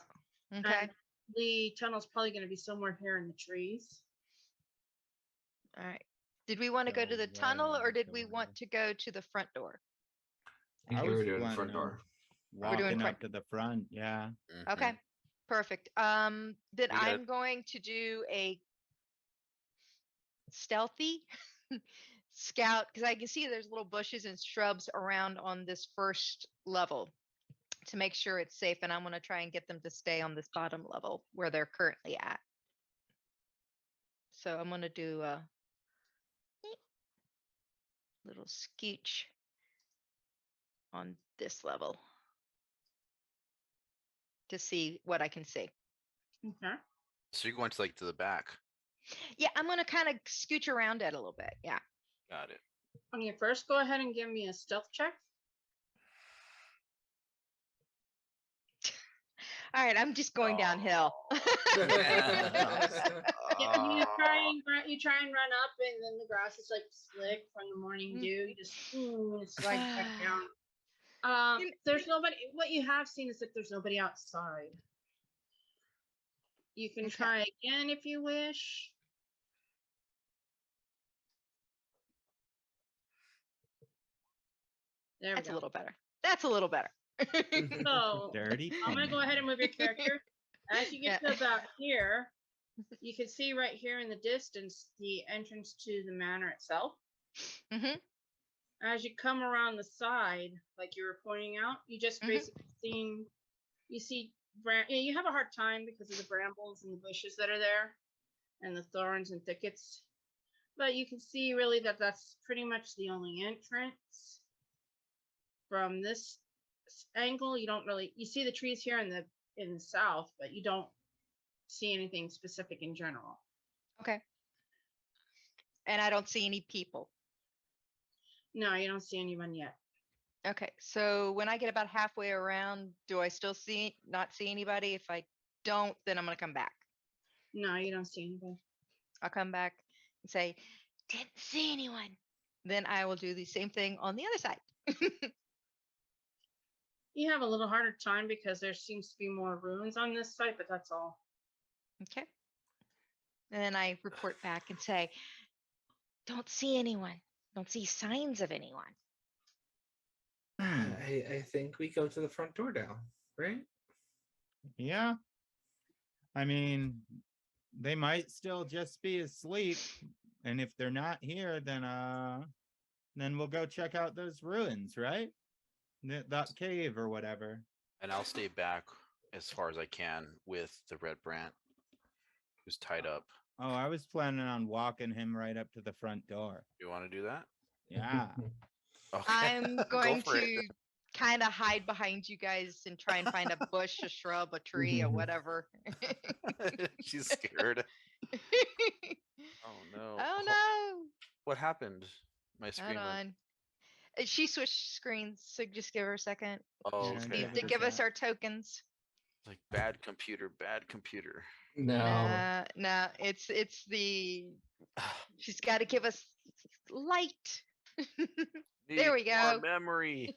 Speaker 4: okay.
Speaker 2: And the tunnel's probably going to be somewhere here in the trees.
Speaker 4: All right. Did we want to go to the tunnel, or did we want to go to the front door?
Speaker 3: I think we were doing the front door.
Speaker 1: We're doing up to the front, yeah.
Speaker 4: Okay, perfect. Then I'm going to do a stealthy scout, because I can see there's little bushes and shrubs around on this first level to make sure it's safe, and I'm going to try and get them to stay on this bottom level where they're currently at. So I'm going to do a little scooch on this level to see what I can see.
Speaker 2: Okay.
Speaker 5: So you're going to to the back.
Speaker 4: Yeah, I'm going to kind of scooch around it a little bit. Yeah.
Speaker 5: Got it.
Speaker 2: Okay, first go ahead and give me a stealth check.
Speaker 4: All right, I'm just going downhill.
Speaker 2: Yeah, you try and run up, and then the grass is like slick from the morning dew. You just it slides back down. There's nobody. What you have seen is that there's nobody outside. You can try again if you wish. There we
Speaker 4: That's
Speaker 2: go.
Speaker 4: a little better. That's a little better.
Speaker 2: So
Speaker 1: Dirty.
Speaker 2: I'm gonna go ahead and move your character. As you get to about here, you can see right here in the distance the entrance to the manor itself.
Speaker 4: Mhm.
Speaker 2: As you come around the side, like you were pointing out, you just basically see you have a hard time because of the brambles and the bushes that are there, and the thorns and thickets. But you can see really that that's pretty much the only entrance. From this angle, you see the trees here in the south, but you don't see anything specific in general.
Speaker 4: Okay. And I don't see any people.
Speaker 2: No, you don't see anyone yet.
Speaker 4: Okay. So when I get about halfway around, do I still not see anybody? If I don't, then I'm going to come back.
Speaker 2: No, you don't see anybody.
Speaker 4: I'll come back and say, didn't see anyone. Then I will do the same thing on the other side.
Speaker 2: You have a little harder time because there seems to be more ruins on this side, but that's all.
Speaker 4: Okay. And then I report back and say, don't see anyone. Don't see signs of anyone.
Speaker 3: I think we go to the front door now, right?
Speaker 1: Yeah. I mean, they might still just be asleep, and if they're not here, then we'll go check out those ruins, right? That cave or whatever.
Speaker 5: And I'll stay back as far as I can with the Red Brant, who's tied up.
Speaker 1: Oh, I was planning on walking him right up to the front door.
Speaker 5: You want to do that?
Speaker 1: Yeah.
Speaker 5: Okay.
Speaker 4: I'm
Speaker 5: Go
Speaker 4: going
Speaker 5: for it.
Speaker 4: to kind of hide behind you guys and try and find a bush, a shrub, a tree, or whatever.
Speaker 5: She's scared. Oh no.
Speaker 4: Oh no.
Speaker 5: What happened? My screen
Speaker 4: Hold
Speaker 5: went.
Speaker 4: on. She switched screens, so just give her a second.
Speaker 5: Oh,
Speaker 1: Yeah,
Speaker 5: okay.
Speaker 1: give
Speaker 4: Need
Speaker 1: it
Speaker 4: to
Speaker 1: a
Speaker 4: give us
Speaker 1: sec.
Speaker 4: our tokens.
Speaker 5: Like bad computer, bad computer.
Speaker 3: No.
Speaker 4: No, it's the she's got to give us light. There we
Speaker 5: Need more
Speaker 4: go.
Speaker 5: memory.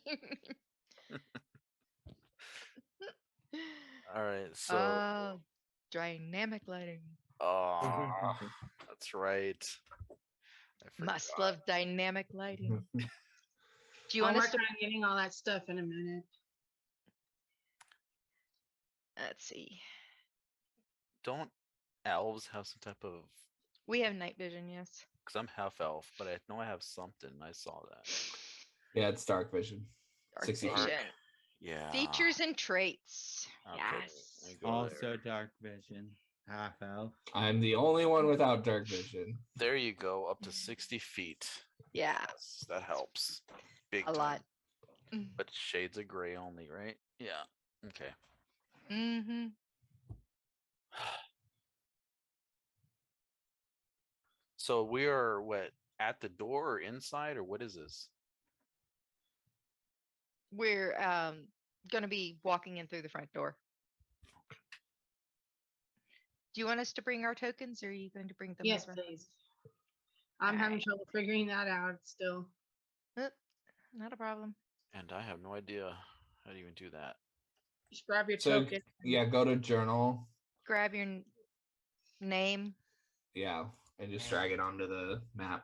Speaker 5: All right. So.
Speaker 4: Oh, dynamic lighting.
Speaker 5: Oh, that's right. I
Speaker 4: Must
Speaker 5: forgot.
Speaker 4: love dynamic lighting. Do you
Speaker 2: I'll
Speaker 4: want us
Speaker 2: work
Speaker 4: to?
Speaker 2: on getting all that stuff in a minute.
Speaker 4: Let's see.
Speaker 5: Don't elves have some type of?
Speaker 4: We have night vision, yes.
Speaker 5: Because I'm half elf, but I know I have something. I saw that.
Speaker 3: Yeah, it's dark vision.
Speaker 4: Dark
Speaker 3: 60 feet.
Speaker 4: vision.
Speaker 5: Yeah.
Speaker 4: Features and traits.
Speaker 5: Okay,
Speaker 4: Yes.
Speaker 5: let me go
Speaker 1: Also
Speaker 5: there.
Speaker 1: dark vision. Half elf.
Speaker 3: I'm the only one without dark vision.
Speaker 5: There you go, up to 60 feet.
Speaker 4: Yeah.
Speaker 5: Yes, that helps. Big
Speaker 4: A
Speaker 5: time.
Speaker 4: lot.
Speaker 5: But shades of gray only, right? Yeah. Okay.
Speaker 4: Mm-hmm.
Speaker 5: So we are what, at the door or inside, or what is this?
Speaker 4: We're gonna be walking in through the front door. Do you want us to bring our tokens, or are you going to bring them?
Speaker 2: Yes,
Speaker 4: over?
Speaker 2: please. I'm having
Speaker 4: Alright.
Speaker 2: trouble figuring that out still.
Speaker 4: Not a problem.
Speaker 5: And I have no idea how to even do that.
Speaker 2: Just grab your
Speaker 3: So
Speaker 2: token.
Speaker 3: yeah, go to journal.
Speaker 4: Grab your name.
Speaker 3: Yeah, and just drag it onto the map.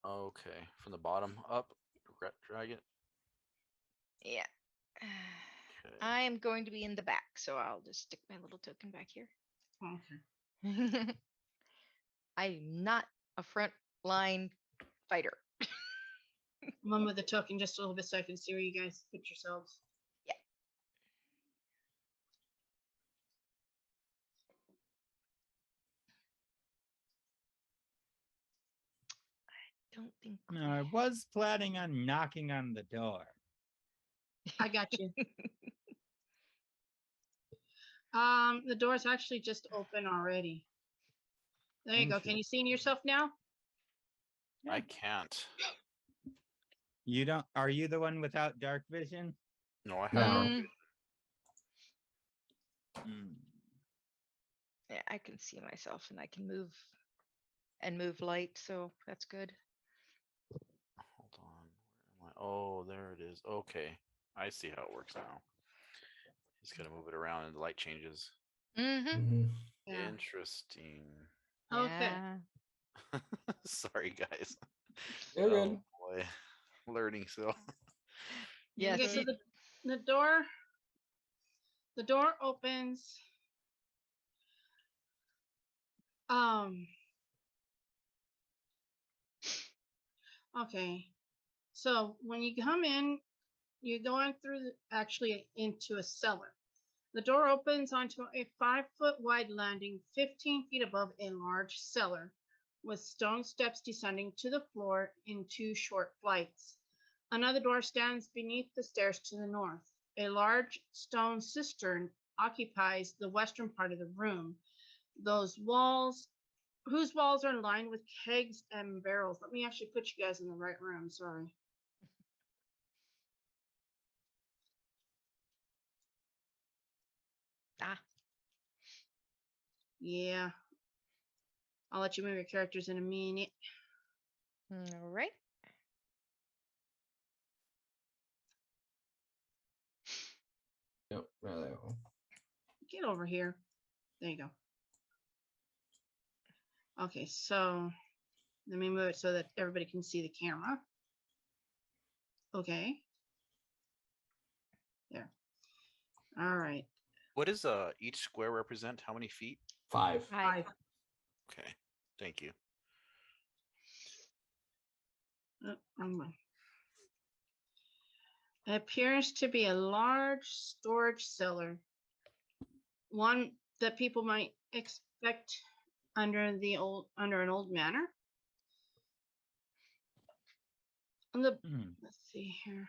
Speaker 5: Okay. From the bottom up, drag it.
Speaker 4: Yeah.
Speaker 5: Okay.
Speaker 4: I am going to be in the back, so I'll just stick my little token back here.
Speaker 2: Okay.
Speaker 4: I'm not a front line fighter.
Speaker 2: I'm gonna move the token just a little bit so I can see where you guys put yourselves.
Speaker 4: Don't think.
Speaker 1: No, I was planning on knocking on the door.
Speaker 2: I got you. The door's actually just open already. There you go. Can you see yourself now?
Speaker 5: I can't.
Speaker 1: You don't? Are you the one without dark vision?
Speaker 5: No, I have.
Speaker 3: No.
Speaker 4: Mm,
Speaker 1: Mm.
Speaker 4: Yeah, I can see myself and I can move light, so that's good.
Speaker 5: Hold on. Where am I? Oh, there it is. Okay. I see how it works now. He's gonna move it around and the light changes.
Speaker 4: Mm-hmm.
Speaker 2: Yeah.
Speaker 5: Interesting.
Speaker 2: Okay.
Speaker 4: Yeah.
Speaker 5: Sorry, guys.
Speaker 3: You're
Speaker 5: Oh
Speaker 3: good.
Speaker 5: boy, learning still.
Speaker 4: Yes.
Speaker 2: Okay, so
Speaker 4: you-
Speaker 2: the door opens. Okay. So when you come in, you're going through actually into a cellar. The door opens onto a 5-foot wide landing, 15 feet above a large cellar, with stone steps descending to the floor in 2 short flights. Another door stands beneath the stairs to the north. A large stone cistern occupies the western part of the room. Those walls, whose walls are lined with kegs and barrels. Let me actually put you guys in the right room. Sorry.
Speaker 4: Ah.
Speaker 2: Yeah. I'll let you move your characters in a minute.
Speaker 4: All right.
Speaker 3: Yep, there they go.
Speaker 2: Get over here. There you go. Okay, so let me move it so that everybody can see the camera. Okay. There. All right.
Speaker 5: What does each square represent? How many feet?
Speaker 3: 5.
Speaker 2: 5.
Speaker 5: Okay, thank you.
Speaker 2: Oh, wrong one. It appears to be a large storage cellar, one that people might expect under an old manor. Let's see here.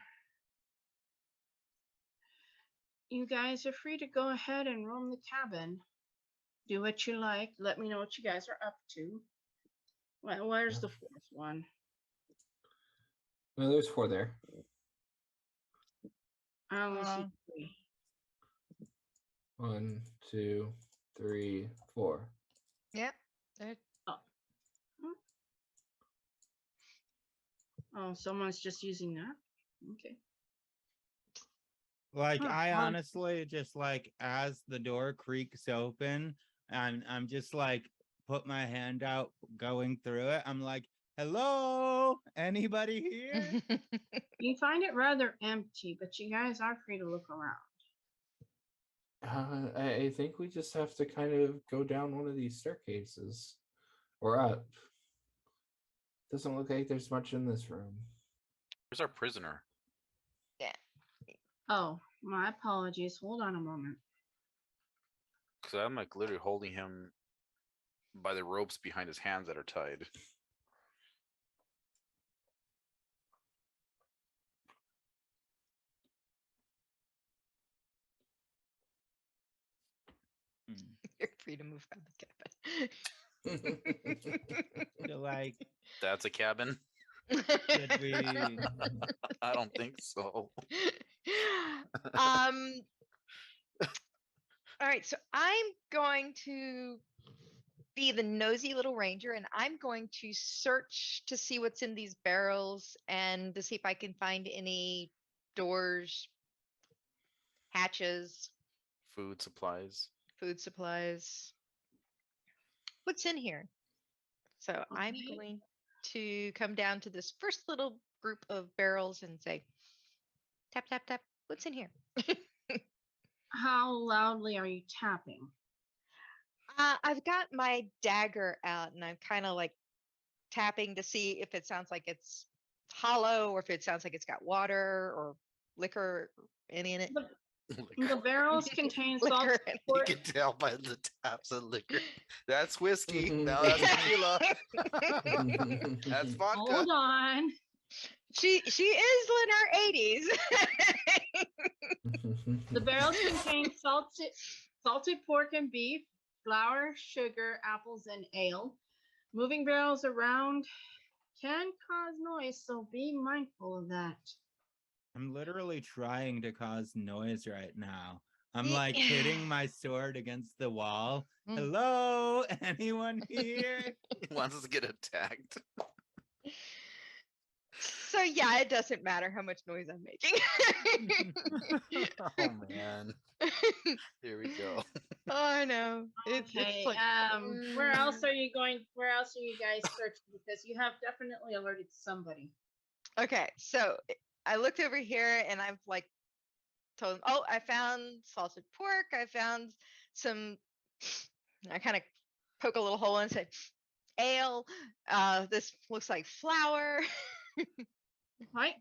Speaker 2: You guys are free to go ahead and roam the cabin. Do what you like. Let me know what you guys are up to. Well, where's the 4th one?
Speaker 3: No, there's 4 there.
Speaker 2: I only see 3.
Speaker 3: 1, 2, 3, 4.
Speaker 4: Yep. There-
Speaker 2: Oh, someone's just using that. Okay.
Speaker 1: Like
Speaker 2: Huh,
Speaker 1: I
Speaker 2: well-
Speaker 1: honestly just like as the door creaks open and I'm just like put my hand out going through it. I'm like, hello, anybody here?
Speaker 2: You find it rather empty, but you guys are free to look around.
Speaker 3: I think we just have to kind of go down one of these staircases or up. Doesn't look like there's much in this room.
Speaker 5: Where's our prisoner?
Speaker 4: yeah.
Speaker 2: Oh, my apologies. Hold on a moment.
Speaker 5: Because I'm like literally holding him by the ropes behind his hands that are tied.
Speaker 4: You're free to move out of the cabin.
Speaker 1: So like,
Speaker 5: That's a cabin?
Speaker 1: should we?
Speaker 5: I don't think so.
Speaker 4: um all right, so I'm going to be the nosy little ranger and I'm going to search to see what's in these barrels and to see if I can find any doors, hatches,
Speaker 5: Food supplies.
Speaker 4: food supplies. What's in here? So I'm
Speaker 2: Okay.
Speaker 4: going to come down to this first little group of barrels and say, tap, tap, tap, what's in here?
Speaker 2: How loudly are you tapping?
Speaker 4: I've got my dagger out and I'm kind of like tapping to see if it sounds like it's hollow or if it sounds like it's got water or liquor any in it.
Speaker 2: The barrels contain salt.
Speaker 4: Liquor.
Speaker 5: You can tell by the taps of liquor. That's whiskey.
Speaker 3: Mhm.
Speaker 5: No, that's tequila. That's vodka.
Speaker 2: Hold on.
Speaker 4: She is in her 80s.
Speaker 2: The barrels contain salted pork and beef, flour, sugar, apples, and ale. Moving barrels around can cause noise, so be mindful of that.
Speaker 1: I'm literally trying to cause noise right now. I'm like hitting my sword against the wall.
Speaker 4: Mm.
Speaker 1: Hello, anyone here?
Speaker 5: He wants us to get attacked.
Speaker 4: So yeah, it doesn't matter how much noise I'm making.
Speaker 5: Oh man. Here we go.
Speaker 4: Oh, I know. It's
Speaker 2: Okay.
Speaker 4: like,
Speaker 2: Where else are you going? Where else are you guys searching? Because you have definitely alerted somebody.
Speaker 4: okay, so I looked over here and I've like told him, oh, I found salted pork. I found some. I kind of poke a little hole in and say, ale. This looks like flour.
Speaker 2: Right?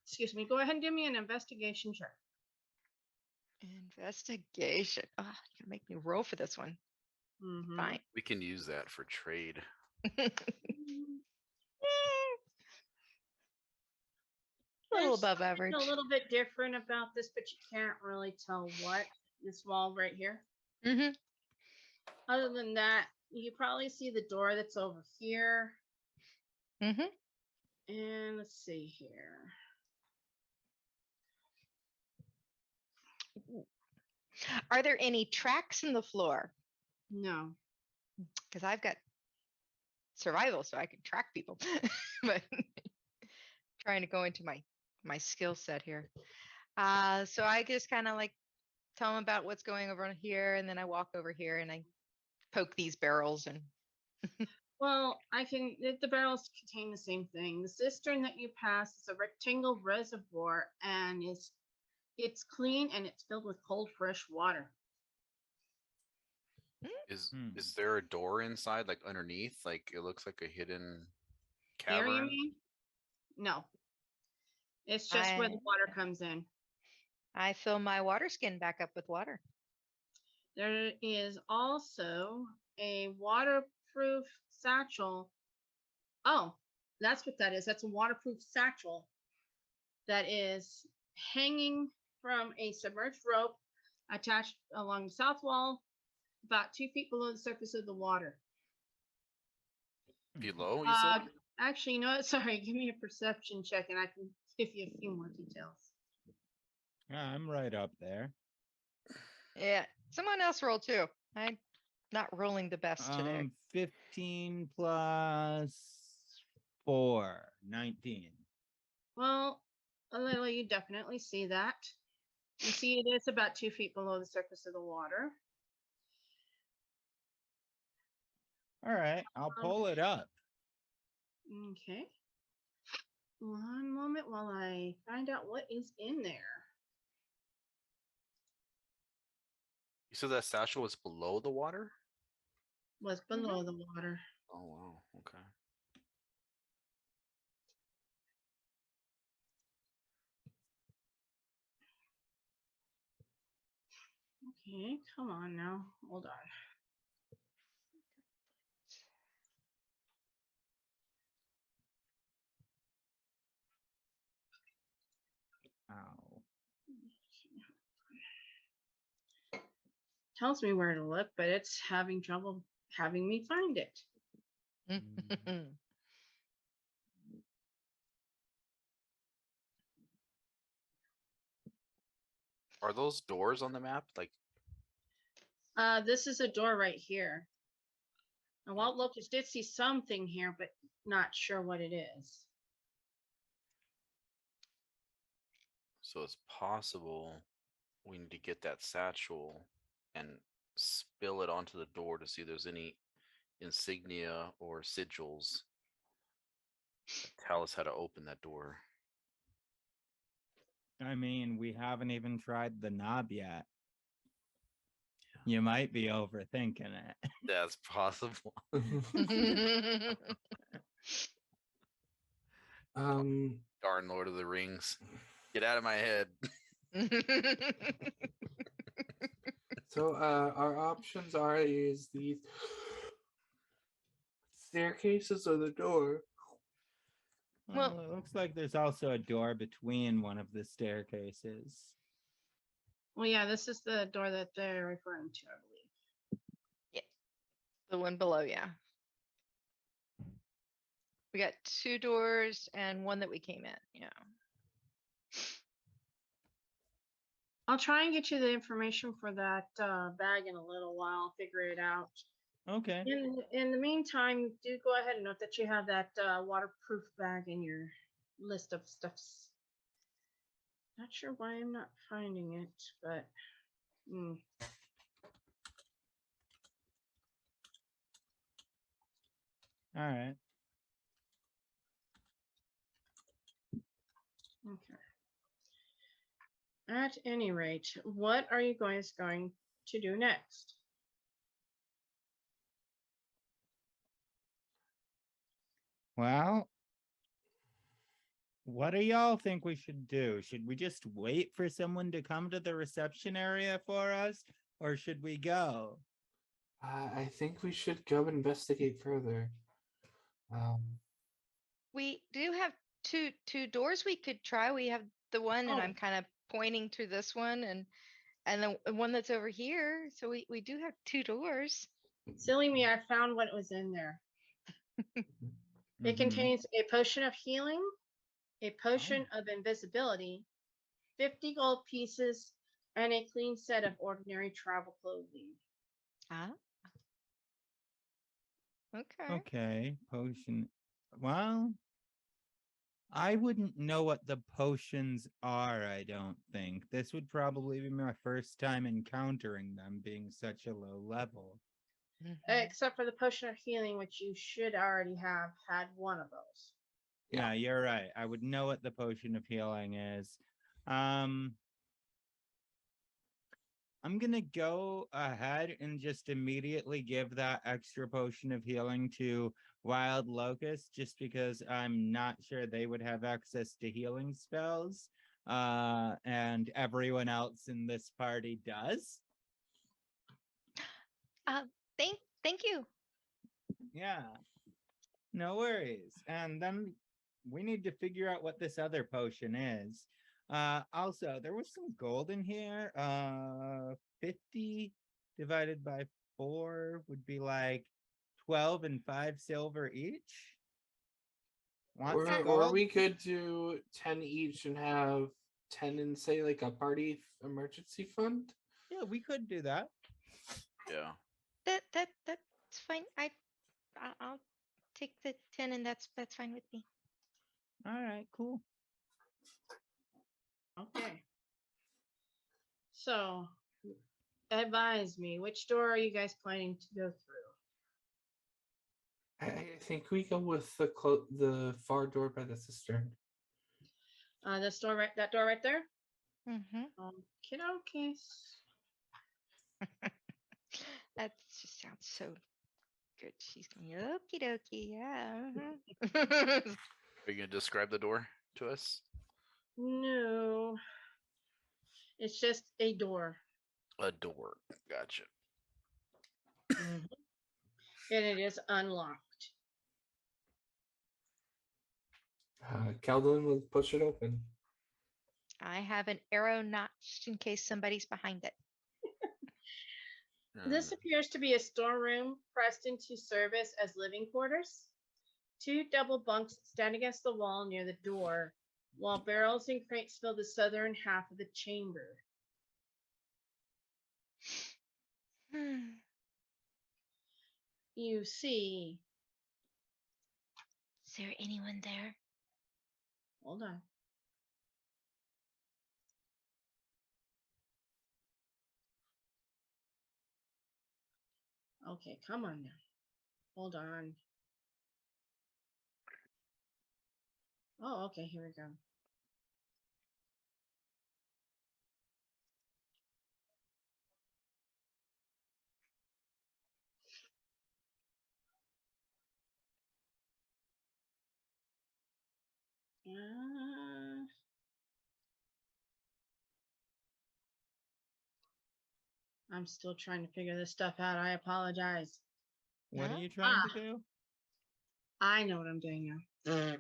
Speaker 2: Excuse me. Go ahead and give me an investigation check.
Speaker 4: Investigation. Oh, you're gonna make me roll for this one.
Speaker 2: Mm-hmm.
Speaker 4: Fine.
Speaker 5: We can use that for trade.
Speaker 4: A little
Speaker 2: There's
Speaker 4: above
Speaker 2: something
Speaker 4: average.
Speaker 2: a little bit different about this, but you can't really tell what. This wall right here.
Speaker 4: Mm-hmm.
Speaker 2: Other than that, you probably see the door that's over here.
Speaker 4: Mm-hmm.
Speaker 2: And let's see here.
Speaker 4: Are there any tracks in the floor?
Speaker 2: No.
Speaker 4: Because I've got survival, so I can track people. But trying to go into my skill set here. So I just kind of like tell them about what's going over here, and then I walk over here and I poke these barrels and.
Speaker 2: Well, the barrels contain the same thing. The cistern that you pass is a rectangle reservoir, and it's clean and it's filled with cold, fresh water.
Speaker 5: Is there a door inside, like underneath? Like it looks like a hidden
Speaker 2: Here, you
Speaker 5: cavern.
Speaker 2: mean? No. It's just where the water comes in.
Speaker 4: I fill my water skin back up with water.
Speaker 2: There is also a waterproof satchel. Oh, that's what that is. That's a waterproof satchel that is hanging from a submerged rope attached along the south wall, about 2 feet below the surface of the water.
Speaker 5: Below, you said?
Speaker 2: Actually, you know what? Sorry, give me a perception check and I can give you a few more details.
Speaker 1: I'm right up there.
Speaker 4: Yeah. Someone else roll too. I'm not rolling the best today.
Speaker 1: 15 plus 4, 19.
Speaker 2: Well, Lila, you definitely see that. You see it is about 2 feet below the surface of the water.
Speaker 1: All right, I'll pull it up.
Speaker 2: Okay. One moment while I find out what is in there.
Speaker 5: You said that satchel was below the water?
Speaker 2: Was below the water.
Speaker 5: Oh wow, okay.
Speaker 2: Okay, come on now. Hold on.
Speaker 1: Ow.
Speaker 2: Tells me where to look, but it's having trouble having me find it.
Speaker 5: Are those doors on the map? Like,
Speaker 2: This is a door right here. Now, Walt Locust did see something here, but not sure what it is.
Speaker 5: so it's possible we need to get that satchel and spill it onto the door to see if there's any insignia or sigils that tell us how to open that door.
Speaker 1: I mean, we haven't even tried the knob yet. You might be overthinking it.
Speaker 5: That's possible. Darn Lord of the Rings. Get out of my head.
Speaker 3: So our options are these staircases or the door.
Speaker 1: Well, it looks like there's also a door between one of the staircases.
Speaker 2: Well, yeah, this is the door that they're referring to, I believe.
Speaker 4: Yeah. The one below, yeah. We got 2 doors and one that we came in, yeah.
Speaker 2: I'll try and get you the information for that bag in a little while. Figure it out.
Speaker 1: Okay.
Speaker 2: In the meantime, do go ahead and note that you have that waterproof bag in your list of stuffs. Not sure why I'm not finding it, but.
Speaker 1: All right.
Speaker 2: Okay. At any rate, what are you guys going to do next?
Speaker 1: Well, what do y'all think we should do? Should we just wait for someone to come to the reception area for us, or should we go?
Speaker 3: I think we should go investigate further.
Speaker 4: We do have two doors we could try. We have the one, and
Speaker 2: Oh.
Speaker 4: I'm kind of pointing to this one, and the one that's over here. So we do have two doors.
Speaker 2: Silly me, I found what was in there. It contains a potion of healing, a potion of invisibility, 50 gold pieces, and a clean set of ordinary travel clothing.
Speaker 4: Ah. Okay.
Speaker 1: Okay, potion. Well, I wouldn't know what the potions are, I don't think. This would probably be my first time encountering them, being such a low level.
Speaker 2: Except for the potion of healing, which you should already have had one of those.
Speaker 1: Yeah, you're right. I would know what the potion of healing is. I'm gonna go ahead and just immediately give that extra potion of healing to Wild Locust, just because I'm not sure they would have access to healing spells. And everyone else in this party does.
Speaker 4: Thank you.
Speaker 1: Yeah. No worries. And then we need to figure out what this other potion is. Also, there was some gold in here. 50 divided by 4 would be like 12 and 5 silver each.
Speaker 3: Or we could do 10 each and have 10 in, say, like a party emergency fund.
Speaker 1: Yeah, we could do that.
Speaker 5: Yeah.
Speaker 6: That's fine. I'll take the 10, and that's fine with me.
Speaker 1: All right, cool.
Speaker 2: Okay. So, advise me, which door are you guys planning to go through?
Speaker 3: I think we go with the far door by the cistern.
Speaker 2: This door right, that door right there?
Speaker 6: Mm-hmm.
Speaker 2: Okay.
Speaker 6: That just sounds so good. She's going, okie dokie, yeah. Mm-hmm.
Speaker 5: Are you gonna describe the door to us?
Speaker 2: No. It's just a door.
Speaker 5: A door. Gotcha.
Speaker 2: And it is unlocked.
Speaker 3: Keldon will push it open.
Speaker 6: I have an arrow notched in case somebody's behind it.
Speaker 2: This appears to be a storeroom pressed into service as living quarters. 2 double bunks stand against the wall near the door, while barrels and crates fill the southern half of the chamber. You see.
Speaker 6: Is there anyone there?
Speaker 2: Hold on. Okay, come on now. Hold on. Oh, okay, here we go. I'm still trying to figure this stuff out. I apologize.
Speaker 1: What are you trying to do?
Speaker 2: I know what I'm doing now.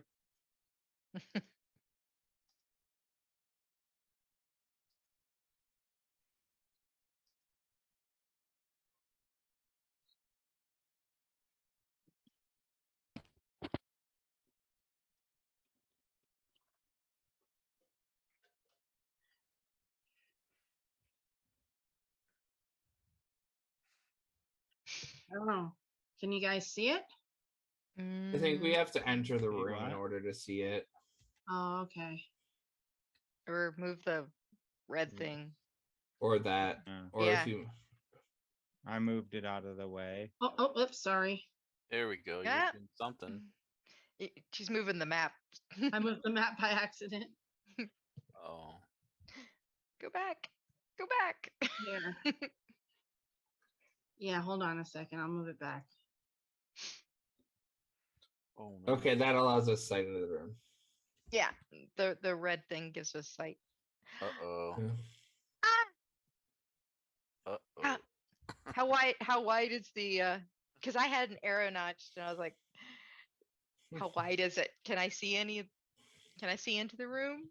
Speaker 2: I don't know. Can you guys see it?
Speaker 3: I think we have to enter the room in
Speaker 1: what?
Speaker 3: order to see it.
Speaker 2: Oh, okay.
Speaker 4: Or move the red thing.
Speaker 3: Or that. Or
Speaker 4: Yeah.
Speaker 3: if you
Speaker 1: I moved it out of the way.
Speaker 2: Oh, oops, sorry.
Speaker 5: There we go.
Speaker 4: Yeah.
Speaker 5: You're doing something.
Speaker 4: She's moving the map.
Speaker 2: I moved the map by accident.
Speaker 5: Oh.
Speaker 4: Go back. Go back.
Speaker 2: Here. Yeah, hold on a second. I'll move it back.
Speaker 5: Oh no.
Speaker 3: Okay, that allows us sight into the room.
Speaker 4: Yeah, the red thing gives us sight.
Speaker 5: Uh-oh.
Speaker 4: Ah!
Speaker 5: Uh-oh.
Speaker 4: How wide is the because I had an arrow notched and I was like, how wide is it? Can I see into the room?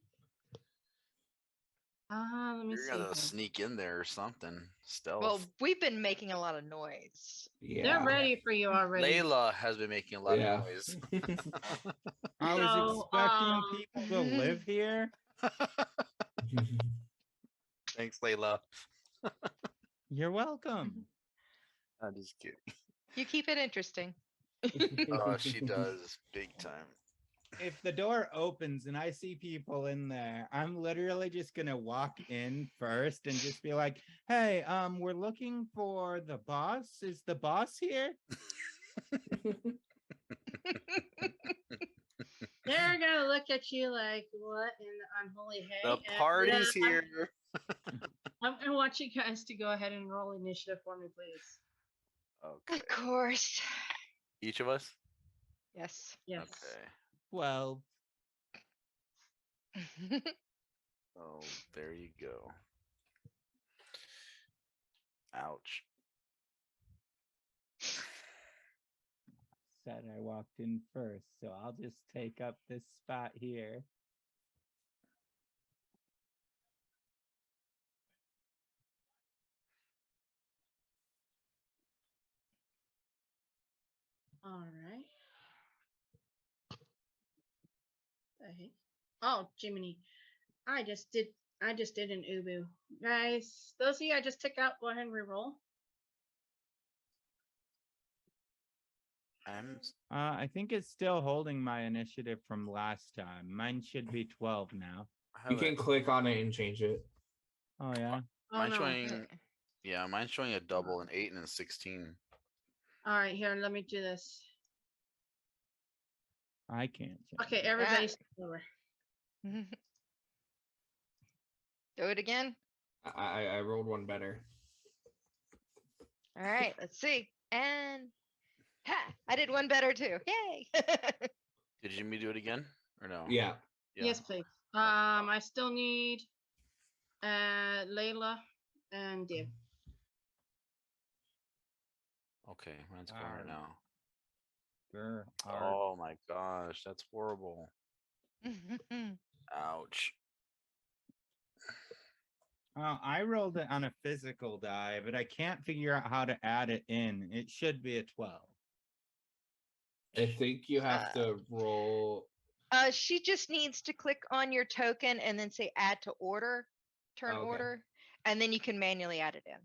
Speaker 2: Let me
Speaker 5: You're
Speaker 2: see.
Speaker 5: gonna
Speaker 2: here.
Speaker 5: sneak in there or something. Stealth.
Speaker 4: Well, we've been making a lot of noise.
Speaker 3: Yeah.
Speaker 2: They're ready for you already.
Speaker 5: Layla has been making a lot of noise.
Speaker 1: I was
Speaker 2: So,
Speaker 1: expecting people to live here.
Speaker 5: Thanks, Layla.
Speaker 1: You're welcome.
Speaker 5: I'm just kidding.
Speaker 4: You keep it interesting.
Speaker 5: Oh, she does big time.
Speaker 1: If the door opens and I see people in there, I'm literally just gonna walk in first and just be like, "Hey, we're looking for the boss. Is the boss here?"
Speaker 2: they're gonna look at you like, what in the unholy hay?
Speaker 5: The
Speaker 2: And,
Speaker 5: party's here.
Speaker 2: I'm gonna want you guys to go ahead and roll initiative for me, please.
Speaker 5: Okay.
Speaker 4: Of course.
Speaker 5: Each of us?
Speaker 4: Yes.
Speaker 2: Yes.
Speaker 5: Okay.
Speaker 1: 12.
Speaker 5: Oh, there you go. Ouch.
Speaker 1: Said I walked in first, so I'll just take up this spot here.
Speaker 2: All right. The heck? Oh, Jiminy. I just did an ubu. Guys, those of you I just took out, go ahead and reroll.
Speaker 1: I think it's still holding my initiative from last time. Mine should be 12 now.
Speaker 3: You can click on it and change it.
Speaker 1: Oh yeah.
Speaker 2: Oh,
Speaker 5: Mine's
Speaker 2: no.
Speaker 5: showing, yeah, mine's showing a double, an 8 and a 16.
Speaker 2: All right, here, let me do this.
Speaker 1: I can't change
Speaker 2: Okay,
Speaker 1: it.
Speaker 2: everybody start over.
Speaker 4: Do it again.
Speaker 3: I rolled one better.
Speaker 4: All right, let's see. And I did one better too. Yay!
Speaker 5: Did Jimmy do it again or no?
Speaker 3: Yeah.
Speaker 2: Yes, please. I still need Layla and Dib.
Speaker 5: Okay, mine's going right now.
Speaker 1: Sure.
Speaker 5: Oh my gosh, that's horrible. Ouch.
Speaker 1: I rolled it on a physical die, but I can't figure out how to add it in. It should be a 12.
Speaker 3: I think you have to roll.
Speaker 4: She just needs to click on your token and then say add to order, turn
Speaker 3: Okay.
Speaker 4: order, and then you can manually add it in.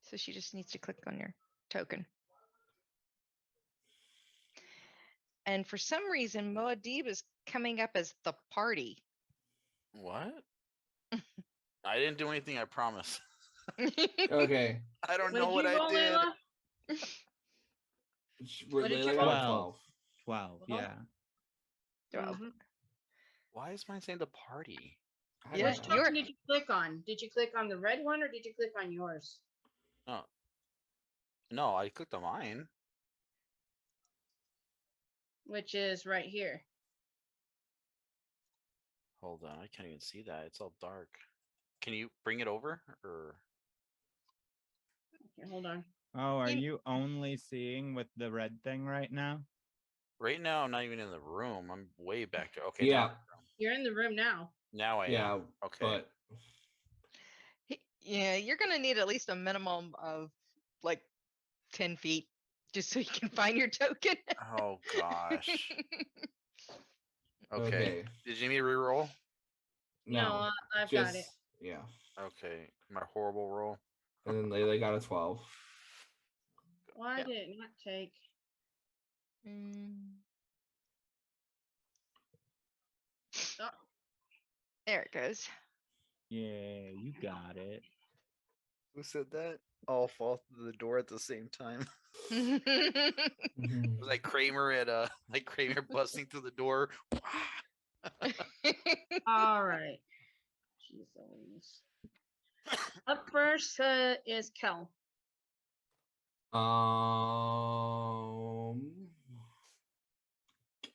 Speaker 4: So she just needs to click on your token. And for some reason, Moadib is coming up as the party.
Speaker 5: What? I didn't do anything, I promise.
Speaker 3: Okay.
Speaker 5: I don't
Speaker 2: What
Speaker 5: know
Speaker 2: did
Speaker 5: what
Speaker 2: you
Speaker 5: I
Speaker 2: roll,
Speaker 5: did.
Speaker 2: Layla? What did you
Speaker 3: Layla
Speaker 2: roll?
Speaker 3: got a 12.
Speaker 1: 12, yeah.
Speaker 4: 12.
Speaker 2: Mhm.
Speaker 5: Why is mine saying the party?
Speaker 3: I
Speaker 4: Yeah,
Speaker 2: Which
Speaker 3: don't know.
Speaker 2: token did you click on? Did you click on the red one or did you click on yours?
Speaker 5: No, I clicked on mine.
Speaker 2: Which is right here.
Speaker 5: Hold on, I can't even see that. It's all dark. Can you bring it over or?
Speaker 2: Okay, hold on.
Speaker 1: Oh, are you only seeing with the red thing right now?
Speaker 5: Right now, I'm not even in the room. I'm way back there. Okay,
Speaker 3: Yeah.
Speaker 2: You're in the room now.
Speaker 5: now I
Speaker 3: Yeah.
Speaker 5: am. Okay.
Speaker 3: But
Speaker 4: Yeah, you're gonna need at least a minimum of like 10 feet just so you can find your token.
Speaker 5: Oh gosh. Okay.
Speaker 3: okay.
Speaker 5: Did Jimmy reroll?
Speaker 2: No, I've got it.
Speaker 3: Yeah.
Speaker 5: Okay. My horrible roll.
Speaker 3: And then Layla got a 12.
Speaker 2: Why did it not take? Oh,
Speaker 4: There it goes.
Speaker 1: Yeah, you got it.
Speaker 5: Who said that? All fall through the door at the same time. It was like Kramer at like Kramer busting through the door.
Speaker 2: all right. Jeez Louise. Up first is Kel.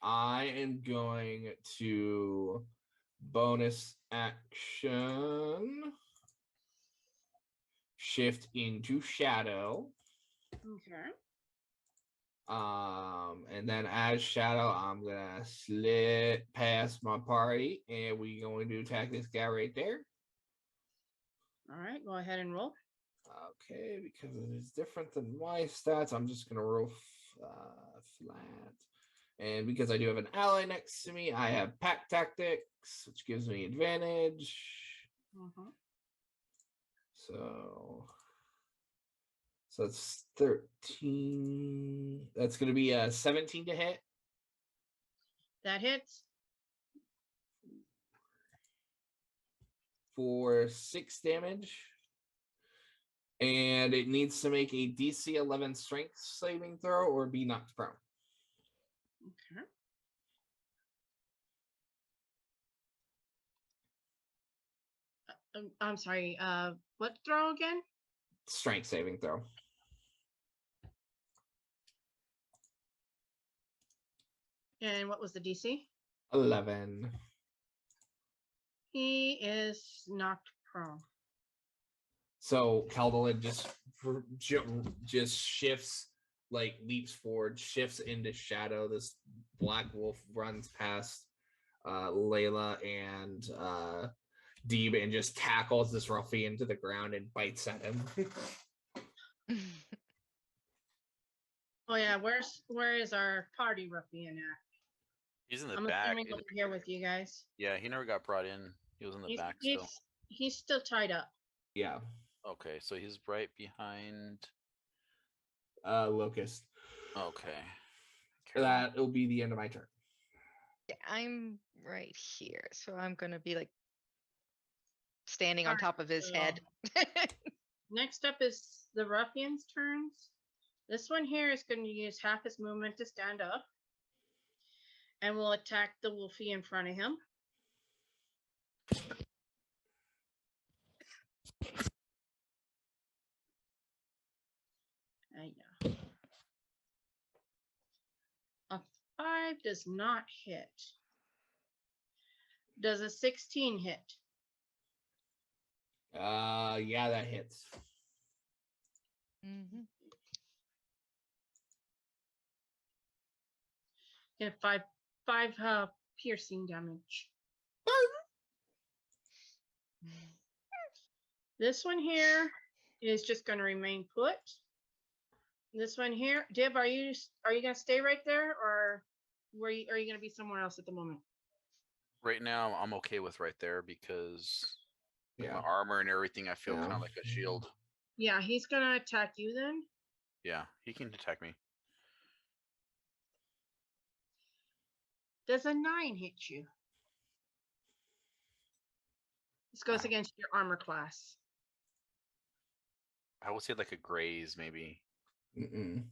Speaker 3: I am going to bonus action shift into shadow.
Speaker 2: Okay.
Speaker 3: And then as shadow, I'm gonna slip past my party, and we're going to attack this guy right there.
Speaker 2: All right, go ahead and roll.
Speaker 3: Okay, because it is different than my stats, I'm just gonna roll flat. And because I do have an ally next to me, I have pack tactics, which gives me advantage. So that's 13. That's going to be a 17 to hit.
Speaker 2: That hits.
Speaker 3: For 6 damage. And it needs to make a DC 11 strength saving throw or be knocked prone.
Speaker 2: Okay. I'm sorry. What throw again?
Speaker 3: Strength saving throw.
Speaker 2: And what was the DC?
Speaker 3: 11.
Speaker 2: He is knocked prone.
Speaker 3: So Caldolin just shifts, like leaps forward, shifts into shadow. This black wolf runs past Layla and Deeb and just tackles this ruffian to the ground and bites at him.
Speaker 2: Oh yeah, where is our party ruffian at?
Speaker 5: He's in the
Speaker 2: I'm
Speaker 5: back.
Speaker 2: assuming over here with you guys.
Speaker 5: Yeah, he never got brought in. He was in the back still.
Speaker 2: He's still tied up.
Speaker 3: Yeah.
Speaker 5: Okay, so he's right behind
Speaker 3: Locust.
Speaker 5: Okay.
Speaker 3: That will be the end of my turn.
Speaker 4: Yeah, I'm right here, so I'm gonna be like standing on top of his head.
Speaker 2: Next up is the ruffian's turns. This one here is going to use half his movement to stand up. And will attack the wolfie in front of him. Yeah. A 5 does not hit. Does a 16 hit?
Speaker 3: Yeah, that hits.
Speaker 4: Mm-hmm.
Speaker 2: Get five piercing damage. This one here is just going to remain put. This one here, Dib, are you going to stay right there, or are you going to be somewhere else at the moment?
Speaker 5: Right now, I'm okay with right there because
Speaker 3: yeah,
Speaker 5: my armor and everything, I feel kind of like a shield.
Speaker 2: Yeah, he's going to attack you then.
Speaker 5: Yeah, he can attack me.
Speaker 2: Does a 9 hit you? This goes against your armor class.
Speaker 5: I would say like a graze, maybe.
Speaker 3: Mm-mm.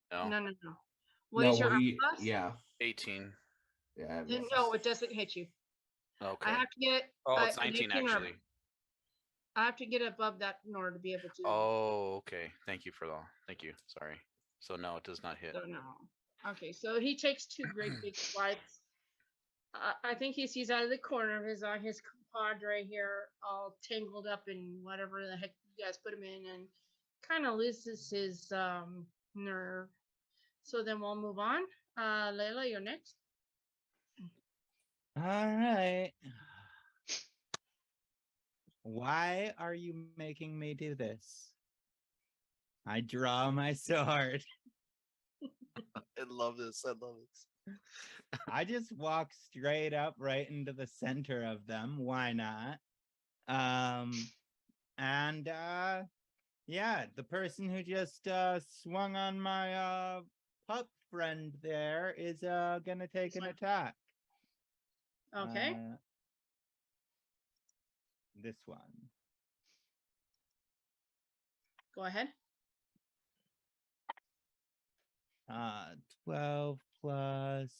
Speaker 2: No. What is your armor class?
Speaker 3: Yeah.
Speaker 5: 18.
Speaker 3: Yeah.
Speaker 2: No, it doesn't hit you.
Speaker 5: Okay.
Speaker 2: I have to get.
Speaker 5: It's 19 actually.
Speaker 2: I have to get above that in order to be able to.
Speaker 5: Oh, okay. Thank you for that. Thank you. Sorry. So no, it does not hit.
Speaker 2: So no. Okay, so he takes 2 great big swipes. I think he sees out of the corner of his eye his compadre here, all tangled up in whatever the heck you guys put him in, and kind of loses his nerve. So then we'll move on. Layla, you're next.
Speaker 1: All right. Why are you making me do this? I draw my sword.
Speaker 5: I love this. I love this.
Speaker 1: I just walk straight up right into the center of them. Why not? And Yeah, the person who just swung on my pup friend there is gonna take
Speaker 2: This
Speaker 1: an
Speaker 2: one.
Speaker 1: attack.
Speaker 2: Okay.
Speaker 1: This one.
Speaker 2: Go ahead.
Speaker 1: 12 plus.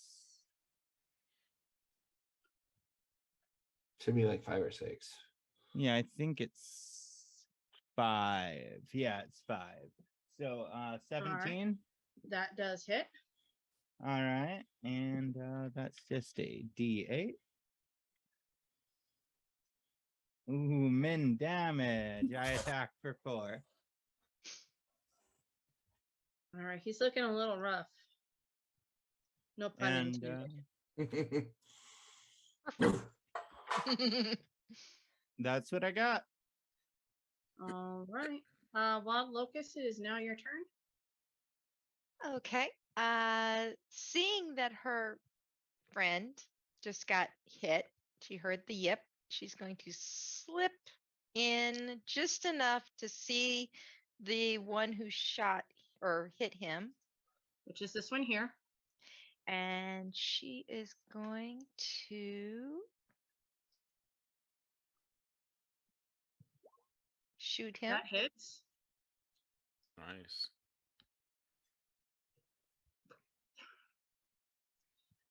Speaker 3: Should be like 5 or 6.
Speaker 1: Yeah, I think it's 5. Yeah, it's 5. So 17.
Speaker 2: That does hit.
Speaker 1: All right, and that's just a D8. Ooh, min damage. I attack for 4.
Speaker 2: All right. He's looking a little rough. No pun
Speaker 1: And
Speaker 2: intended.
Speaker 1: that's what I got.
Speaker 2: All right. Wild Locust, it is now your turn.
Speaker 4: Okay. Seeing that her friend just got hit, she heard the yip. She's going to slip in just enough to see the one who shot or hit him.
Speaker 2: Which is this one here.
Speaker 4: And she is going to shoot him.
Speaker 2: That hits.
Speaker 5: Nice.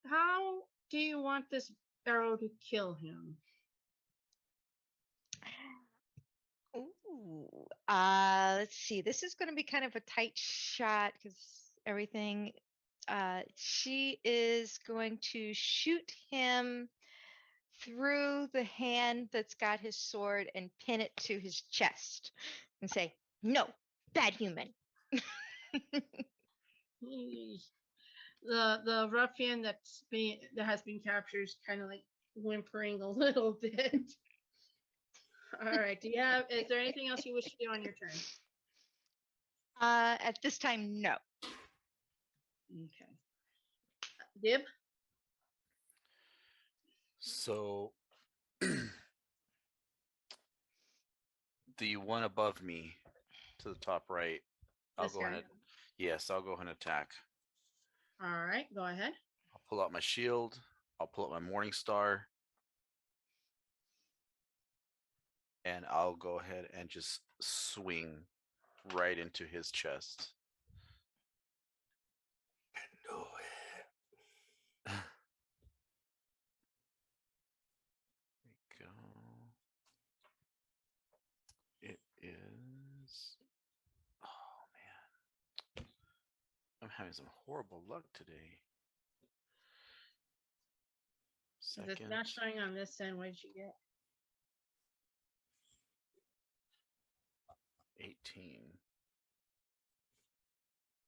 Speaker 2: How do you want this arrow to kill him?
Speaker 4: Ooh. Let's see. This is going to be kind of a tight shot because everything. She is going to shoot him through the hand that's got his sword and pin it to his chest and say, "No, bad human."
Speaker 2: The ruffian that has been captured is kind of like whimpering a little bit. All right. Is there anything else you wish to do on your turn?
Speaker 4: At this time, no.
Speaker 2: Okay. Dib?
Speaker 5: So the one above me to the top right, I'll
Speaker 2: This
Speaker 5: go
Speaker 2: guy.
Speaker 5: ahead. Yes, I'll go ahead and attack.
Speaker 2: All right. Go ahead.
Speaker 5: I'll pull out my shield. I'll pull out my Morning Star. And I'll go ahead and just swing right into his chest.
Speaker 3: Do it.
Speaker 5: There we go. It is. Oh man, I'm having some horrible luck today.
Speaker 2: If it's not showing on this end, what did you get?
Speaker 5: 18.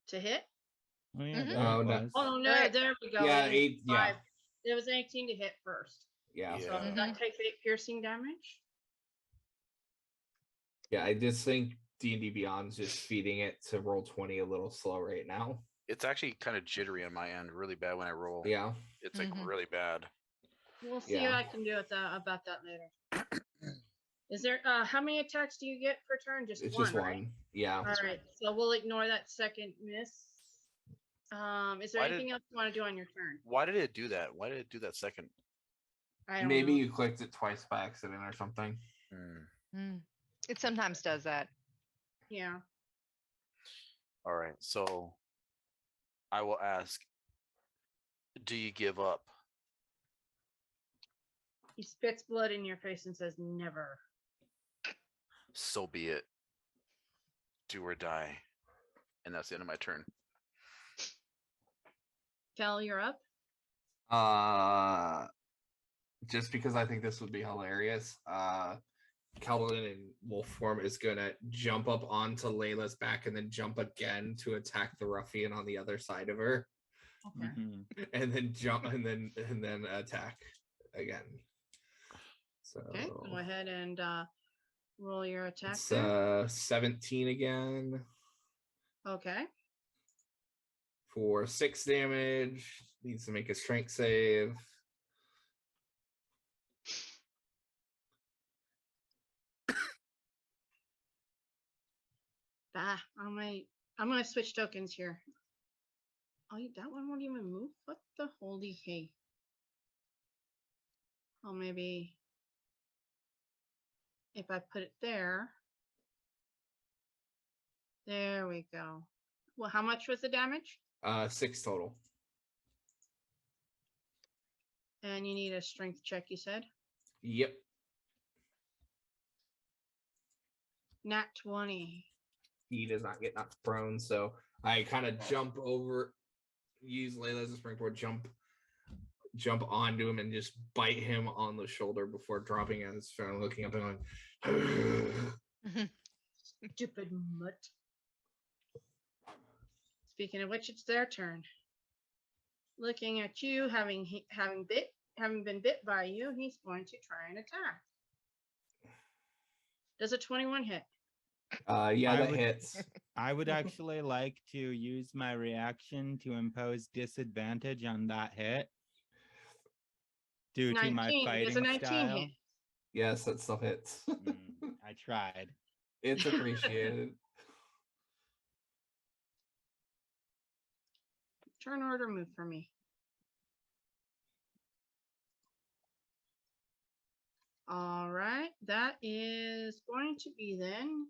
Speaker 2: To hit?
Speaker 1: Oh yeah,
Speaker 4: Mhm.
Speaker 1: there
Speaker 3: Oh,
Speaker 1: it
Speaker 3: no.
Speaker 1: was.
Speaker 2: Oh no,
Speaker 4: Alright.
Speaker 2: there we go.
Speaker 3: Yeah,
Speaker 2: It was
Speaker 3: 8. Yeah.
Speaker 2: 5. It was 18 to hit first.
Speaker 3: Yeah.
Speaker 2: So
Speaker 5: Yeah.
Speaker 2: that takes 8 piercing damage.
Speaker 3: Yeah, I just think D&D Beyond's just feeding it to roll 20 a little slow right now.
Speaker 5: It's actually kind of jittery on my end, really bad when I roll.
Speaker 3: Yeah.
Speaker 5: It's like
Speaker 4: Mhm.
Speaker 5: really bad.
Speaker 2: We'll see
Speaker 3: Yeah.
Speaker 2: what I can do with about that later. Is there how many attacks do you get per turn? Just
Speaker 3: It's
Speaker 2: one,
Speaker 3: just
Speaker 2: right?
Speaker 3: one. Yeah.
Speaker 2: All right. So we'll ignore that second miss. Is there
Speaker 5: Why
Speaker 2: anything else you want to do on your turn?
Speaker 5: Why did it do that? Why did it do that second?
Speaker 2: I don't
Speaker 3: Maybe
Speaker 2: know.
Speaker 3: you clicked it twice by accident or something.
Speaker 4: It sometimes does that.
Speaker 2: Yeah.
Speaker 5: All right. So I will ask, do you give up?
Speaker 2: He spits blood in your face and says, "Never."
Speaker 5: So be it. Do or die. And that's the end of my turn.
Speaker 2: Kel, you're up.
Speaker 3: Just because I think this would be hilarious, Calvin in wolf form is gonna jump up onto Layla's back and then jump again to attack the ruffian on the other side of her,
Speaker 2: Okay.
Speaker 3: and then jump and then attack again. So
Speaker 2: Okay. Go ahead and roll your attack.
Speaker 3: it's
Speaker 2: There.
Speaker 3: 17 again
Speaker 2: Okay.
Speaker 3: for 6 damage. Needs to make a strength save.
Speaker 2: I'm gonna switch tokens here. Oh, that one won't even move. What the holy hey? Oh, maybe if I put it there. There we go. Well, how much was the damage?
Speaker 3: 6 total.
Speaker 2: And you need a strength check, you said?
Speaker 3: Yep.
Speaker 2: Nat 20.
Speaker 3: He does not get knocked prone, so I kind of jump over, use Layla as a springboard, jump onto him and just bite him on the shoulder before dropping at his phone, looking up and going,
Speaker 2: Stupid mutt. Speaking of which, it's their turn. Looking at you, having been bit by you, he's going to try and attack. Does a 21 hit?
Speaker 3: yeah, that hits.
Speaker 1: I would actually like to use my reaction to impose disadvantage on that hit due to my
Speaker 2: 19.
Speaker 1: fighting
Speaker 2: Does a 19
Speaker 1: style.
Speaker 2: hit?
Speaker 3: Yes, that still hits.
Speaker 1: I tried.
Speaker 3: It's appreciated.
Speaker 2: Turn order move for me. All right, that is going to be then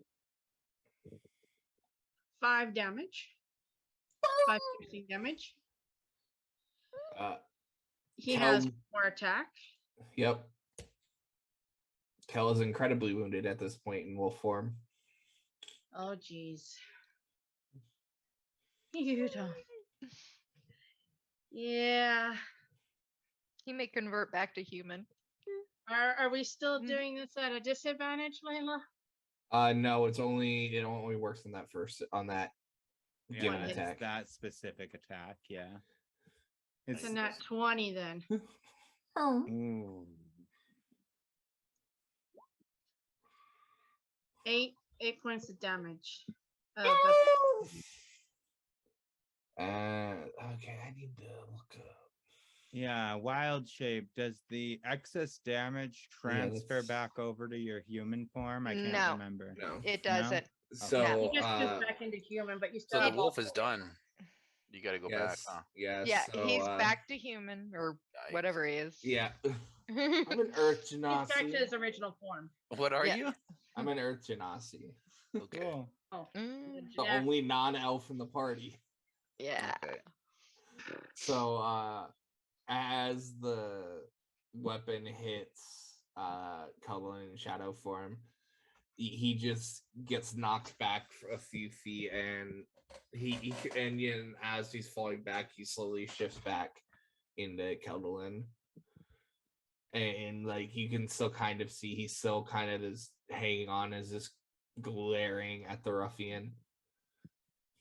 Speaker 2: 5 damage. 5 piercing damage. He has more attack.
Speaker 3: Yep. Kel is incredibly wounded at this point in wolf form.
Speaker 2: Oh, geez. You don't. Yeah.
Speaker 4: He may convert back to human.
Speaker 2: Are we still doing this at a disadvantage, Layla?
Speaker 3: No, it only works on that given
Speaker 1: it's
Speaker 3: attack.
Speaker 1: That specific attack, yeah.
Speaker 2: It's a nat 20 then.
Speaker 1: Ooh.
Speaker 2: 8 points of damage.
Speaker 3: Okay, I need to look up.
Speaker 1: Yeah, wild shape. Does the excess damage transfer back over to your human form? I can't remember.
Speaker 3: No,
Speaker 4: it doesn't.
Speaker 3: So
Speaker 2: he just goes back into human, but you still.
Speaker 5: So the wolf is done. You got to go back. Huh?
Speaker 3: Yes.
Speaker 4: Yeah,
Speaker 3: so,
Speaker 4: he's back to human or whatever he is.
Speaker 3: Yeah. I'm an Earth Genasi.
Speaker 2: He's back to his original form.
Speaker 5: What are you?
Speaker 3: I'm an Earth Genasi.
Speaker 5: Okay.
Speaker 1: Cool.
Speaker 2: Oh,
Speaker 3: the only non-elf in the party.
Speaker 4: Yeah.
Speaker 5: Okay.
Speaker 3: So as the weapon hits Cullen in shadow form, he just gets knocked back a few feet, and as he's falling back, he slowly shifts back into Keldelin. And like you can still kind of see he's still kind of is hanging on as just glaring at the ruffian.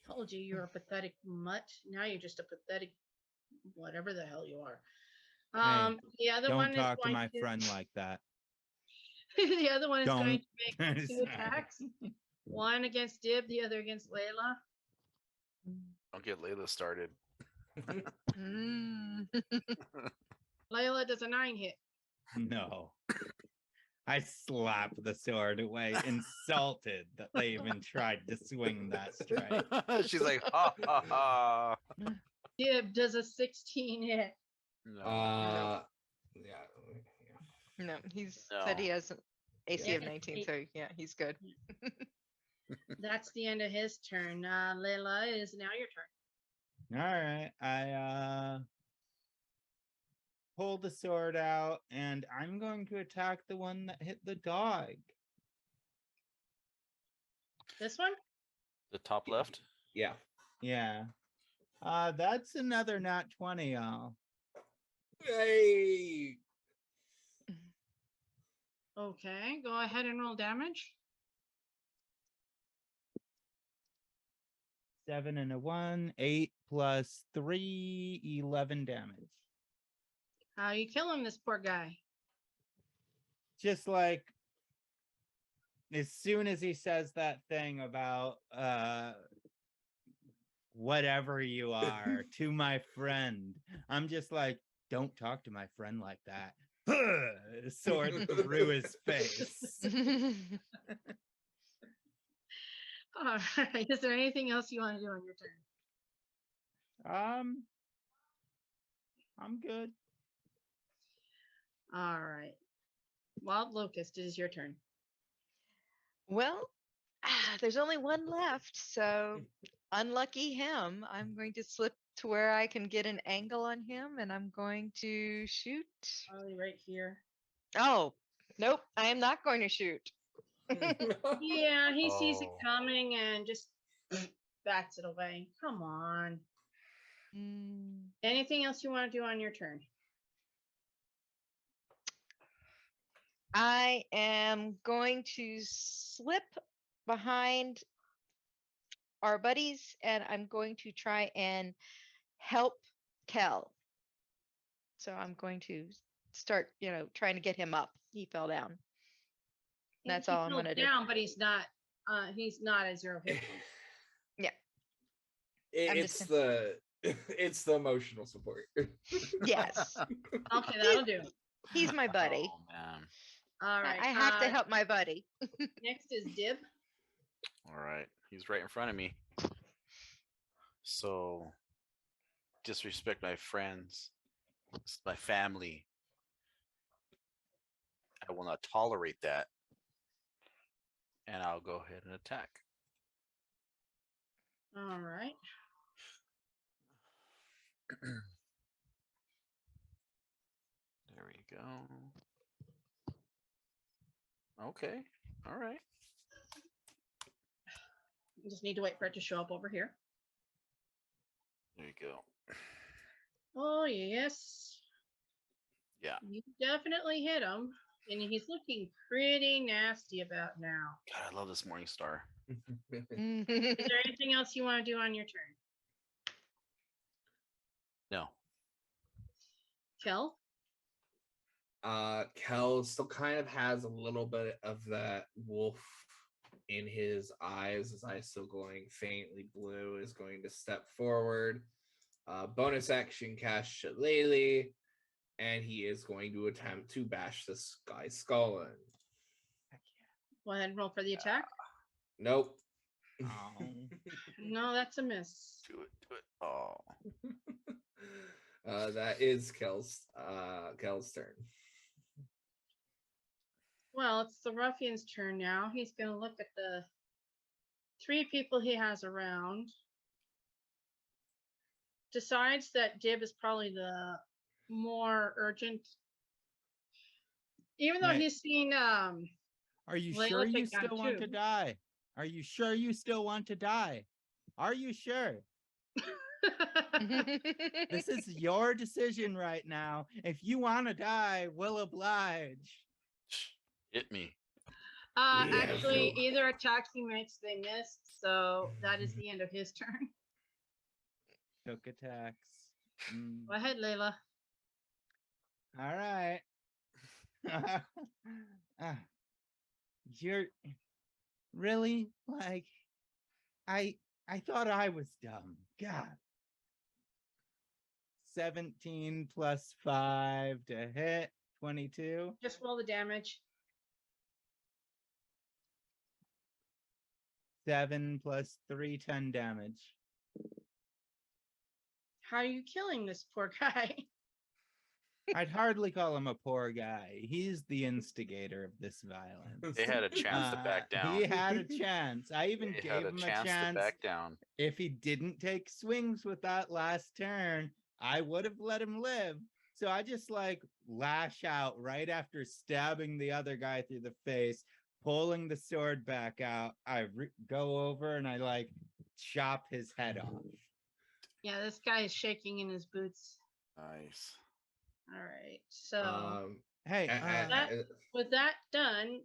Speaker 2: Told you you're a pathetic mutt. Now you're just a pathetic whatever the hell you are.
Speaker 1: Hey,
Speaker 2: the other
Speaker 1: don't
Speaker 2: one
Speaker 1: talk
Speaker 2: is
Speaker 1: to
Speaker 2: going
Speaker 1: my friend like that.
Speaker 2: The other one is going to make 2
Speaker 1: Sorry.
Speaker 2: attacks. One against Dib, the other against Layla.
Speaker 5: Don't get Layla started.
Speaker 2: Layla does a 9 hit.
Speaker 1: No. I slapped the sword away, insulted that they even tried to swing that strike.
Speaker 5: She's like, ha ha ha.
Speaker 2: Dib does a 16 hit.
Speaker 5: No.
Speaker 4: No, said he has an AC of 19, so yeah, he's good.
Speaker 2: That's the end of his turn. Layla, it is now your turn.
Speaker 1: All right. I pull the sword out, and I'm going to attack the one that hit the dog.
Speaker 2: This one?
Speaker 5: The top left?
Speaker 3: Yeah.
Speaker 1: Yeah. That's another nat 20, y'all.
Speaker 3: Hey.
Speaker 2: Okay, go ahead and roll damage.
Speaker 1: 7 and a 1, 8 plus 3, 11 damage.
Speaker 2: How you killing this poor guy?
Speaker 1: Just like as soon as he says that thing about whatever you are to my friend, I'm just like, don't talk to my friend like that. Sword through his face.
Speaker 2: All right. Is there anything else you want to do on your turn?
Speaker 1: I'm good.
Speaker 2: All right. Wild Locust, it is your turn.
Speaker 4: Well, there's only one left, so unlucky him. I'm going to slip to where I can get an angle on him, and I'm going to shoot.
Speaker 2: Probably right here.
Speaker 4: Oh, nope, I am not going to shoot.
Speaker 2: Yeah, he sees it
Speaker 5: Oh.
Speaker 2: coming and just bats it away. Come on.
Speaker 4: Mm,
Speaker 2: Anything else you want to do on your turn?
Speaker 4: I am going to slip behind our buddies, and I'm going to try and help Kel. So I'm going to start, trying to get him up. He fell down. That's all I'm
Speaker 2: fell
Speaker 4: gonna do.
Speaker 2: down, but he's not at 0 hit points.
Speaker 4: Yeah.
Speaker 3: It's the it's the emotional support.
Speaker 4: Yes.
Speaker 2: Okay, that'll do.
Speaker 4: He's my buddy.
Speaker 5: Oh man.
Speaker 2: All right.
Speaker 4: I have to help my buddy.
Speaker 2: Next is Dib.
Speaker 5: All right. He's right in front of me. So disrespect my friends, my family. I will not tolerate that. And I'll go ahead and attack.
Speaker 2: All right.
Speaker 5: There we go. Okay. All right.
Speaker 2: You just need to wait for it to show up over here.
Speaker 5: There you go.
Speaker 2: Oh, yes.
Speaker 5: Yeah.
Speaker 2: You definitely hit him. And he's looking pretty nasty about now.
Speaker 5: God, I love this Morning Star.
Speaker 2: Is there anything else you want to do on your turn?
Speaker 5: No.
Speaker 2: Kel?
Speaker 3: Kel still kind of has a little bit of that wolf in his eyes. His eyes still glowing faintly blue. Is going to step forward. Bonus action cast Shillelagh, and he is going to attempt to bash this guy's skull in.
Speaker 2: Go ahead and roll for the attack.
Speaker 3: Nope.
Speaker 1: Oh.
Speaker 2: No, that's a miss.
Speaker 5: Do it. Oh.
Speaker 3: That is Kel's turn.
Speaker 2: Well, it's the ruffian's turn now. He's going to look at the 3 people he has around. Decides that Dib is probably the more urgent. Even though
Speaker 1: Right.
Speaker 2: he's seen
Speaker 1: Are you
Speaker 2: Layla
Speaker 1: sure you
Speaker 2: take down
Speaker 1: still want to
Speaker 2: 2.
Speaker 1: die? Are you sure you still want to die? Are you sure? This is your decision right now. If you want to die, we'll oblige.
Speaker 5: Hit me.
Speaker 2: Actually, either attacks he makes, they missed. So that is the end of his turn.
Speaker 1: Took attacks.
Speaker 2: Go ahead, Layla.
Speaker 1: All right. You're really like I thought I was dumb. God. 17 plus 5 to hit. 22.
Speaker 2: Just roll the damage.
Speaker 1: 7 plus 3, 10 damage.
Speaker 2: How are you killing this poor guy?
Speaker 1: I'd hardly call him a poor guy. He's the instigator of this violence.
Speaker 5: They had a chance to back down.
Speaker 1: He had a chance. I even
Speaker 5: They
Speaker 1: gave
Speaker 5: had
Speaker 1: him
Speaker 5: a chance to back down.
Speaker 1: If he didn't take swings with that last turn, I would have let him live. So I just lash out right after stabbing the other guy through the face, pulling the sword back out. I go over and I chop his head off.
Speaker 2: Yeah, this guy is shaking in his boots.
Speaker 5: Nice.
Speaker 2: All right. So
Speaker 1: Hey,
Speaker 2: with that done,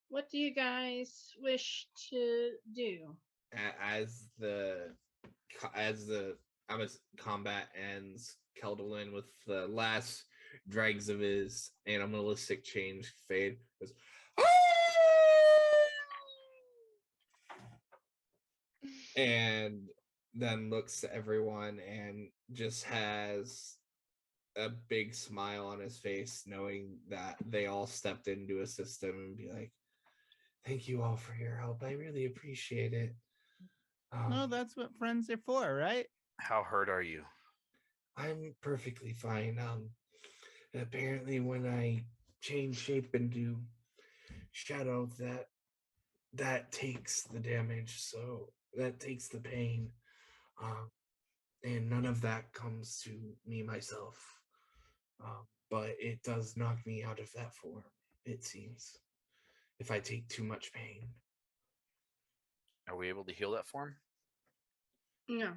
Speaker 2: what do you guys wish to do?
Speaker 3: As the combat ends, Keldolin with the last dregs of his animalistic change fade goes, and then looks to everyone and just has a big smile on his face, knowing that they all stepped in to assist him, and be like, Thank you all for your help. I really appreciate it.
Speaker 1: No, that's what friends are for, right?
Speaker 5: How hurt are you?
Speaker 3: I'm perfectly fine. Apparently when I change shape into shadow, that takes the damage, so that takes the pain. And none of that comes to me myself. But it does knock me out of that form, it seems, if I take too much pain.
Speaker 5: Are we able to heal that form?
Speaker 2: No.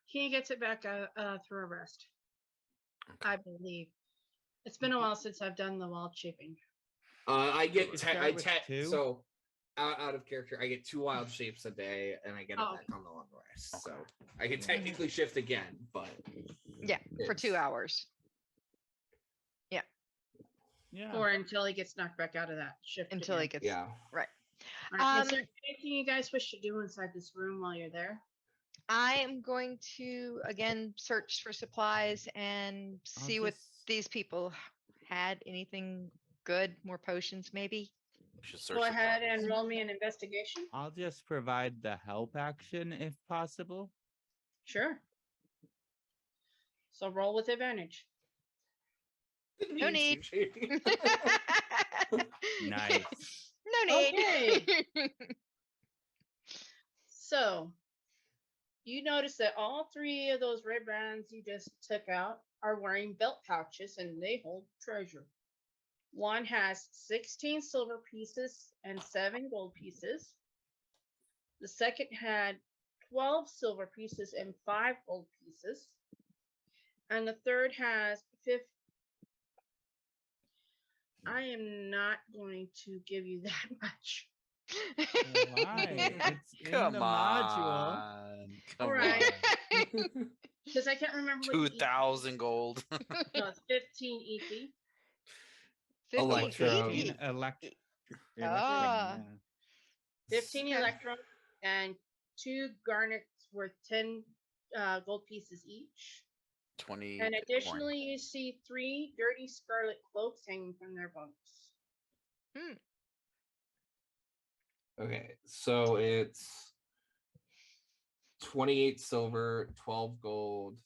Speaker 2: He gets it back through a rest.
Speaker 5: Okay.
Speaker 2: I believe. It's been a while since I've done the wild shaping.
Speaker 3: I get
Speaker 1: You start with two?
Speaker 3: so out of character, I get 2 wild shapes a day, and I get it back on the long rest. So I can technically shift again, but
Speaker 4: Yeah, for 2 hours.
Speaker 1: Yeah.
Speaker 2: Or until he gets knocked back out of that shift.
Speaker 4: Until he
Speaker 2: again.
Speaker 4: gets right.
Speaker 2: All right. Is there anything you guys wish to do inside this room while you're there?
Speaker 4: I am going to again search for supplies and see what these people had. Anything good? More potions, maybe?
Speaker 2: Go ahead and roll me an investigation.
Speaker 1: I'll just provide the help action if possible.
Speaker 2: Sure. So roll with advantage.
Speaker 4: No need.
Speaker 1: Nice.
Speaker 4: No need.
Speaker 2: Okay. So you notice that all 3 of those red brands you just took out are wearing belt pouches, and they hold treasure. One has 16 silver pieces and 7 gold pieces. The second had 12 silver pieces and 5 gold pieces. And the third has 5. I am not going to give you that much.
Speaker 1: Why? It's in the module.
Speaker 5: Come
Speaker 2: All right.
Speaker 5: on.
Speaker 2: Because I can't remember what
Speaker 5: 2,000 gold.
Speaker 2: No, it's 15 EP.
Speaker 4: 15
Speaker 1: Electrum.
Speaker 4: Ah.
Speaker 2: 15
Speaker 4: Okay.
Speaker 2: electrum and 2 garnets worth 10 gold pieces each.
Speaker 5: 20.
Speaker 2: And additionally, you see 3 dirty scarlet cloaks hanging from their bunks.
Speaker 3: Okay, so it's 28 silver, 12 gold,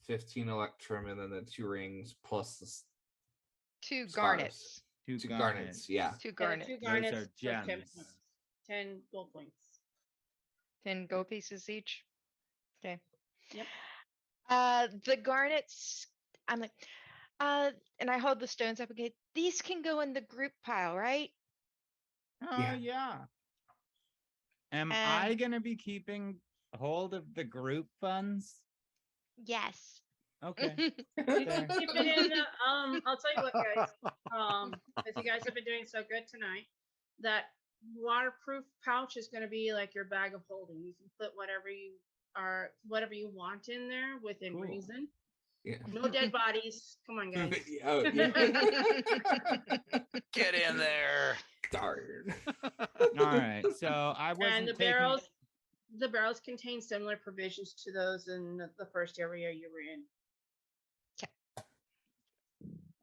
Speaker 3: 15 electrum, and then the 2 rings plus the
Speaker 4: 2
Speaker 3: stars.
Speaker 4: garnets.
Speaker 3: 2 garnets, yeah.
Speaker 4: 2 garnets.
Speaker 2: 2 garnets
Speaker 1: Those are
Speaker 2: worth 10
Speaker 1: gems.
Speaker 2: points. 10 gold points.
Speaker 4: 10 gold pieces each. Okay.
Speaker 2: Yep.
Speaker 4: The garnets, I'm like, and I hold the stones up. Okay, these can go in the group pile, right?
Speaker 1: Oh, yeah. Am I going to be keeping hold of the group funds?
Speaker 6: Yes.
Speaker 1: Okay.
Speaker 2: Keep it in the, I'll tell you what, guys. As you guys have been doing so good tonight, that waterproof pouch is going to be like your bag of holding. You can put whatever you want in there within reason.
Speaker 3: Yeah.
Speaker 2: No dead bodies. Come on, guys.
Speaker 5: Get in there.
Speaker 3: Darn.
Speaker 1: All right. So I wasn't
Speaker 2: And the barrels contain similar provisions to those in the first area you were in.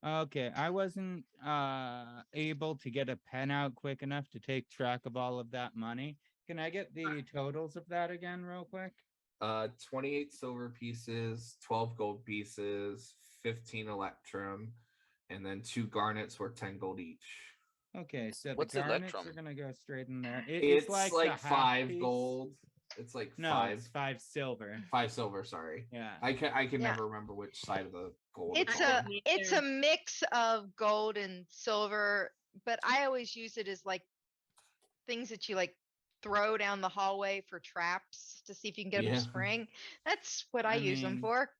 Speaker 1: Okay, I wasn't able to get a pen out quick enough to take track of all of that money. Can I get the totals of that again real quick?
Speaker 3: 28 silver pieces, 12 gold pieces, 15 electrum, and then 2 garnets worth 10 gold each.
Speaker 1: Okay, so
Speaker 5: What's
Speaker 1: the garnets
Speaker 5: electrum?
Speaker 1: are gonna go straight in there.
Speaker 3: It's
Speaker 1: like
Speaker 3: like
Speaker 1: the
Speaker 3: 5
Speaker 1: piece.
Speaker 3: gold. It's like
Speaker 1: No,
Speaker 3: 5.
Speaker 1: it's 5 silver.
Speaker 3: 5 silver, sorry.
Speaker 1: Yeah.
Speaker 3: I can never remember which side of the gold.
Speaker 4: It's a mix of gold and silver, but I always use it as like things that you like throw down the hallway for traps to see if you can get them to spring. That's what I use them for.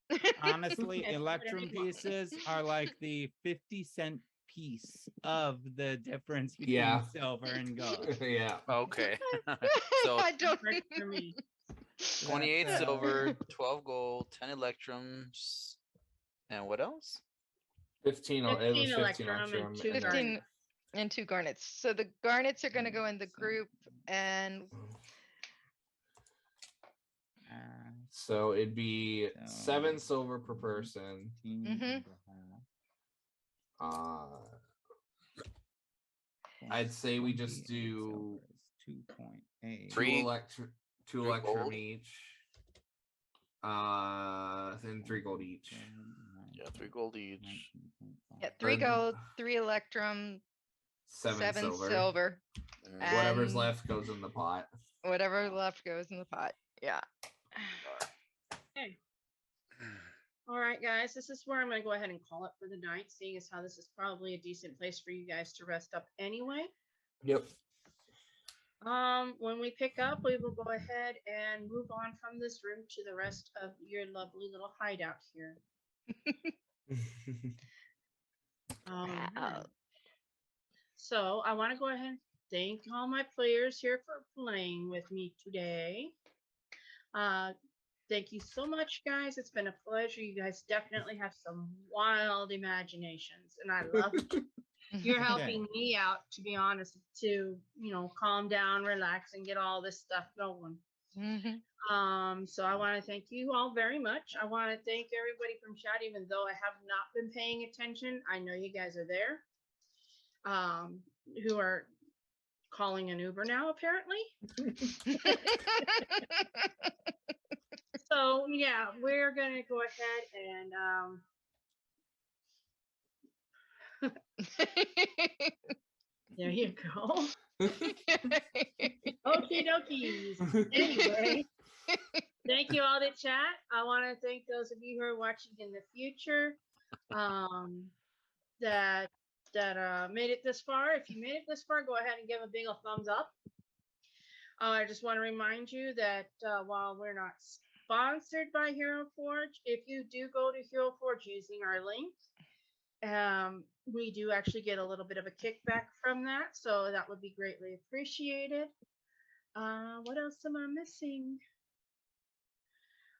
Speaker 1: Honestly, electrum pieces are like the 50-cent piece of the difference between silver and gold.
Speaker 3: Yeah.
Speaker 5: Okay. So
Speaker 4: I don't
Speaker 5: 28 silver, 12 gold, 10 electrums, and what else?
Speaker 3: 15
Speaker 2: electrum and 2 garnets.
Speaker 4: And 2 garnets. So the garnets are going to go in the group, and
Speaker 3: so it'd be 7 silver per person. I'd say we just do
Speaker 1: 2.8.
Speaker 3: two
Speaker 5: gold.
Speaker 3: electrum each. And 3 gold each.
Speaker 5: Yeah, 3 gold each.
Speaker 4: Yeah, 3 gold, 3 electrum,
Speaker 3: 7
Speaker 4: silver.
Speaker 3: silver.
Speaker 5: Mm,
Speaker 3: Whatever's
Speaker 4: and
Speaker 3: left goes in the pot.
Speaker 4: Whatever left goes in the pot. Yeah.
Speaker 2: Okay. All right, guys, this is where I'm going to go ahead and call it for the night, seeing as how this is probably a decent place for you guys to rest up anyway.
Speaker 3: Yep.
Speaker 2: When we pick up, we will go ahead and move on from this room to the rest of your lovely little hideout here.
Speaker 4: Wow.
Speaker 2: So I want to go ahead and thank all my players here for playing with me today. Thank you so much, guys. It's been a pleasure. You guys definitely have some wild imaginations, and I love it. You're helping me out, to be honest, to, you know, calm down, relax, and get all this stuff going. So I want to thank you all very much. I want to thank everybody from chat, even though I have not been paying attention. I know you guys are there, who are calling an Uber now, apparently. So yeah, we're gonna go ahead and there you go. Okie dokies. Anyway, thank you all to chat. I want to thank those of you who are watching in the future, that made it this far. If you made it this far, go ahead and give a big ol' thumbs up. I just want to remind you that while we're not sponsored by Hero Forge, if you do go to Hero Forge using our link, we do actually get a little bit of a kickback from that, so that would be greatly appreciated. What else am I missing?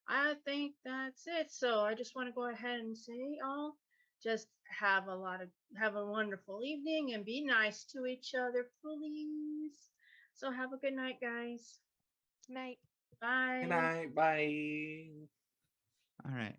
Speaker 2: I think that's it. So I just want to go ahead and say, all just have a wonderful evening and be nice to each other, please. So have a good night, guys.
Speaker 4: Night.
Speaker 2: Bye.
Speaker 3: Good night. Bye.
Speaker 1: All right.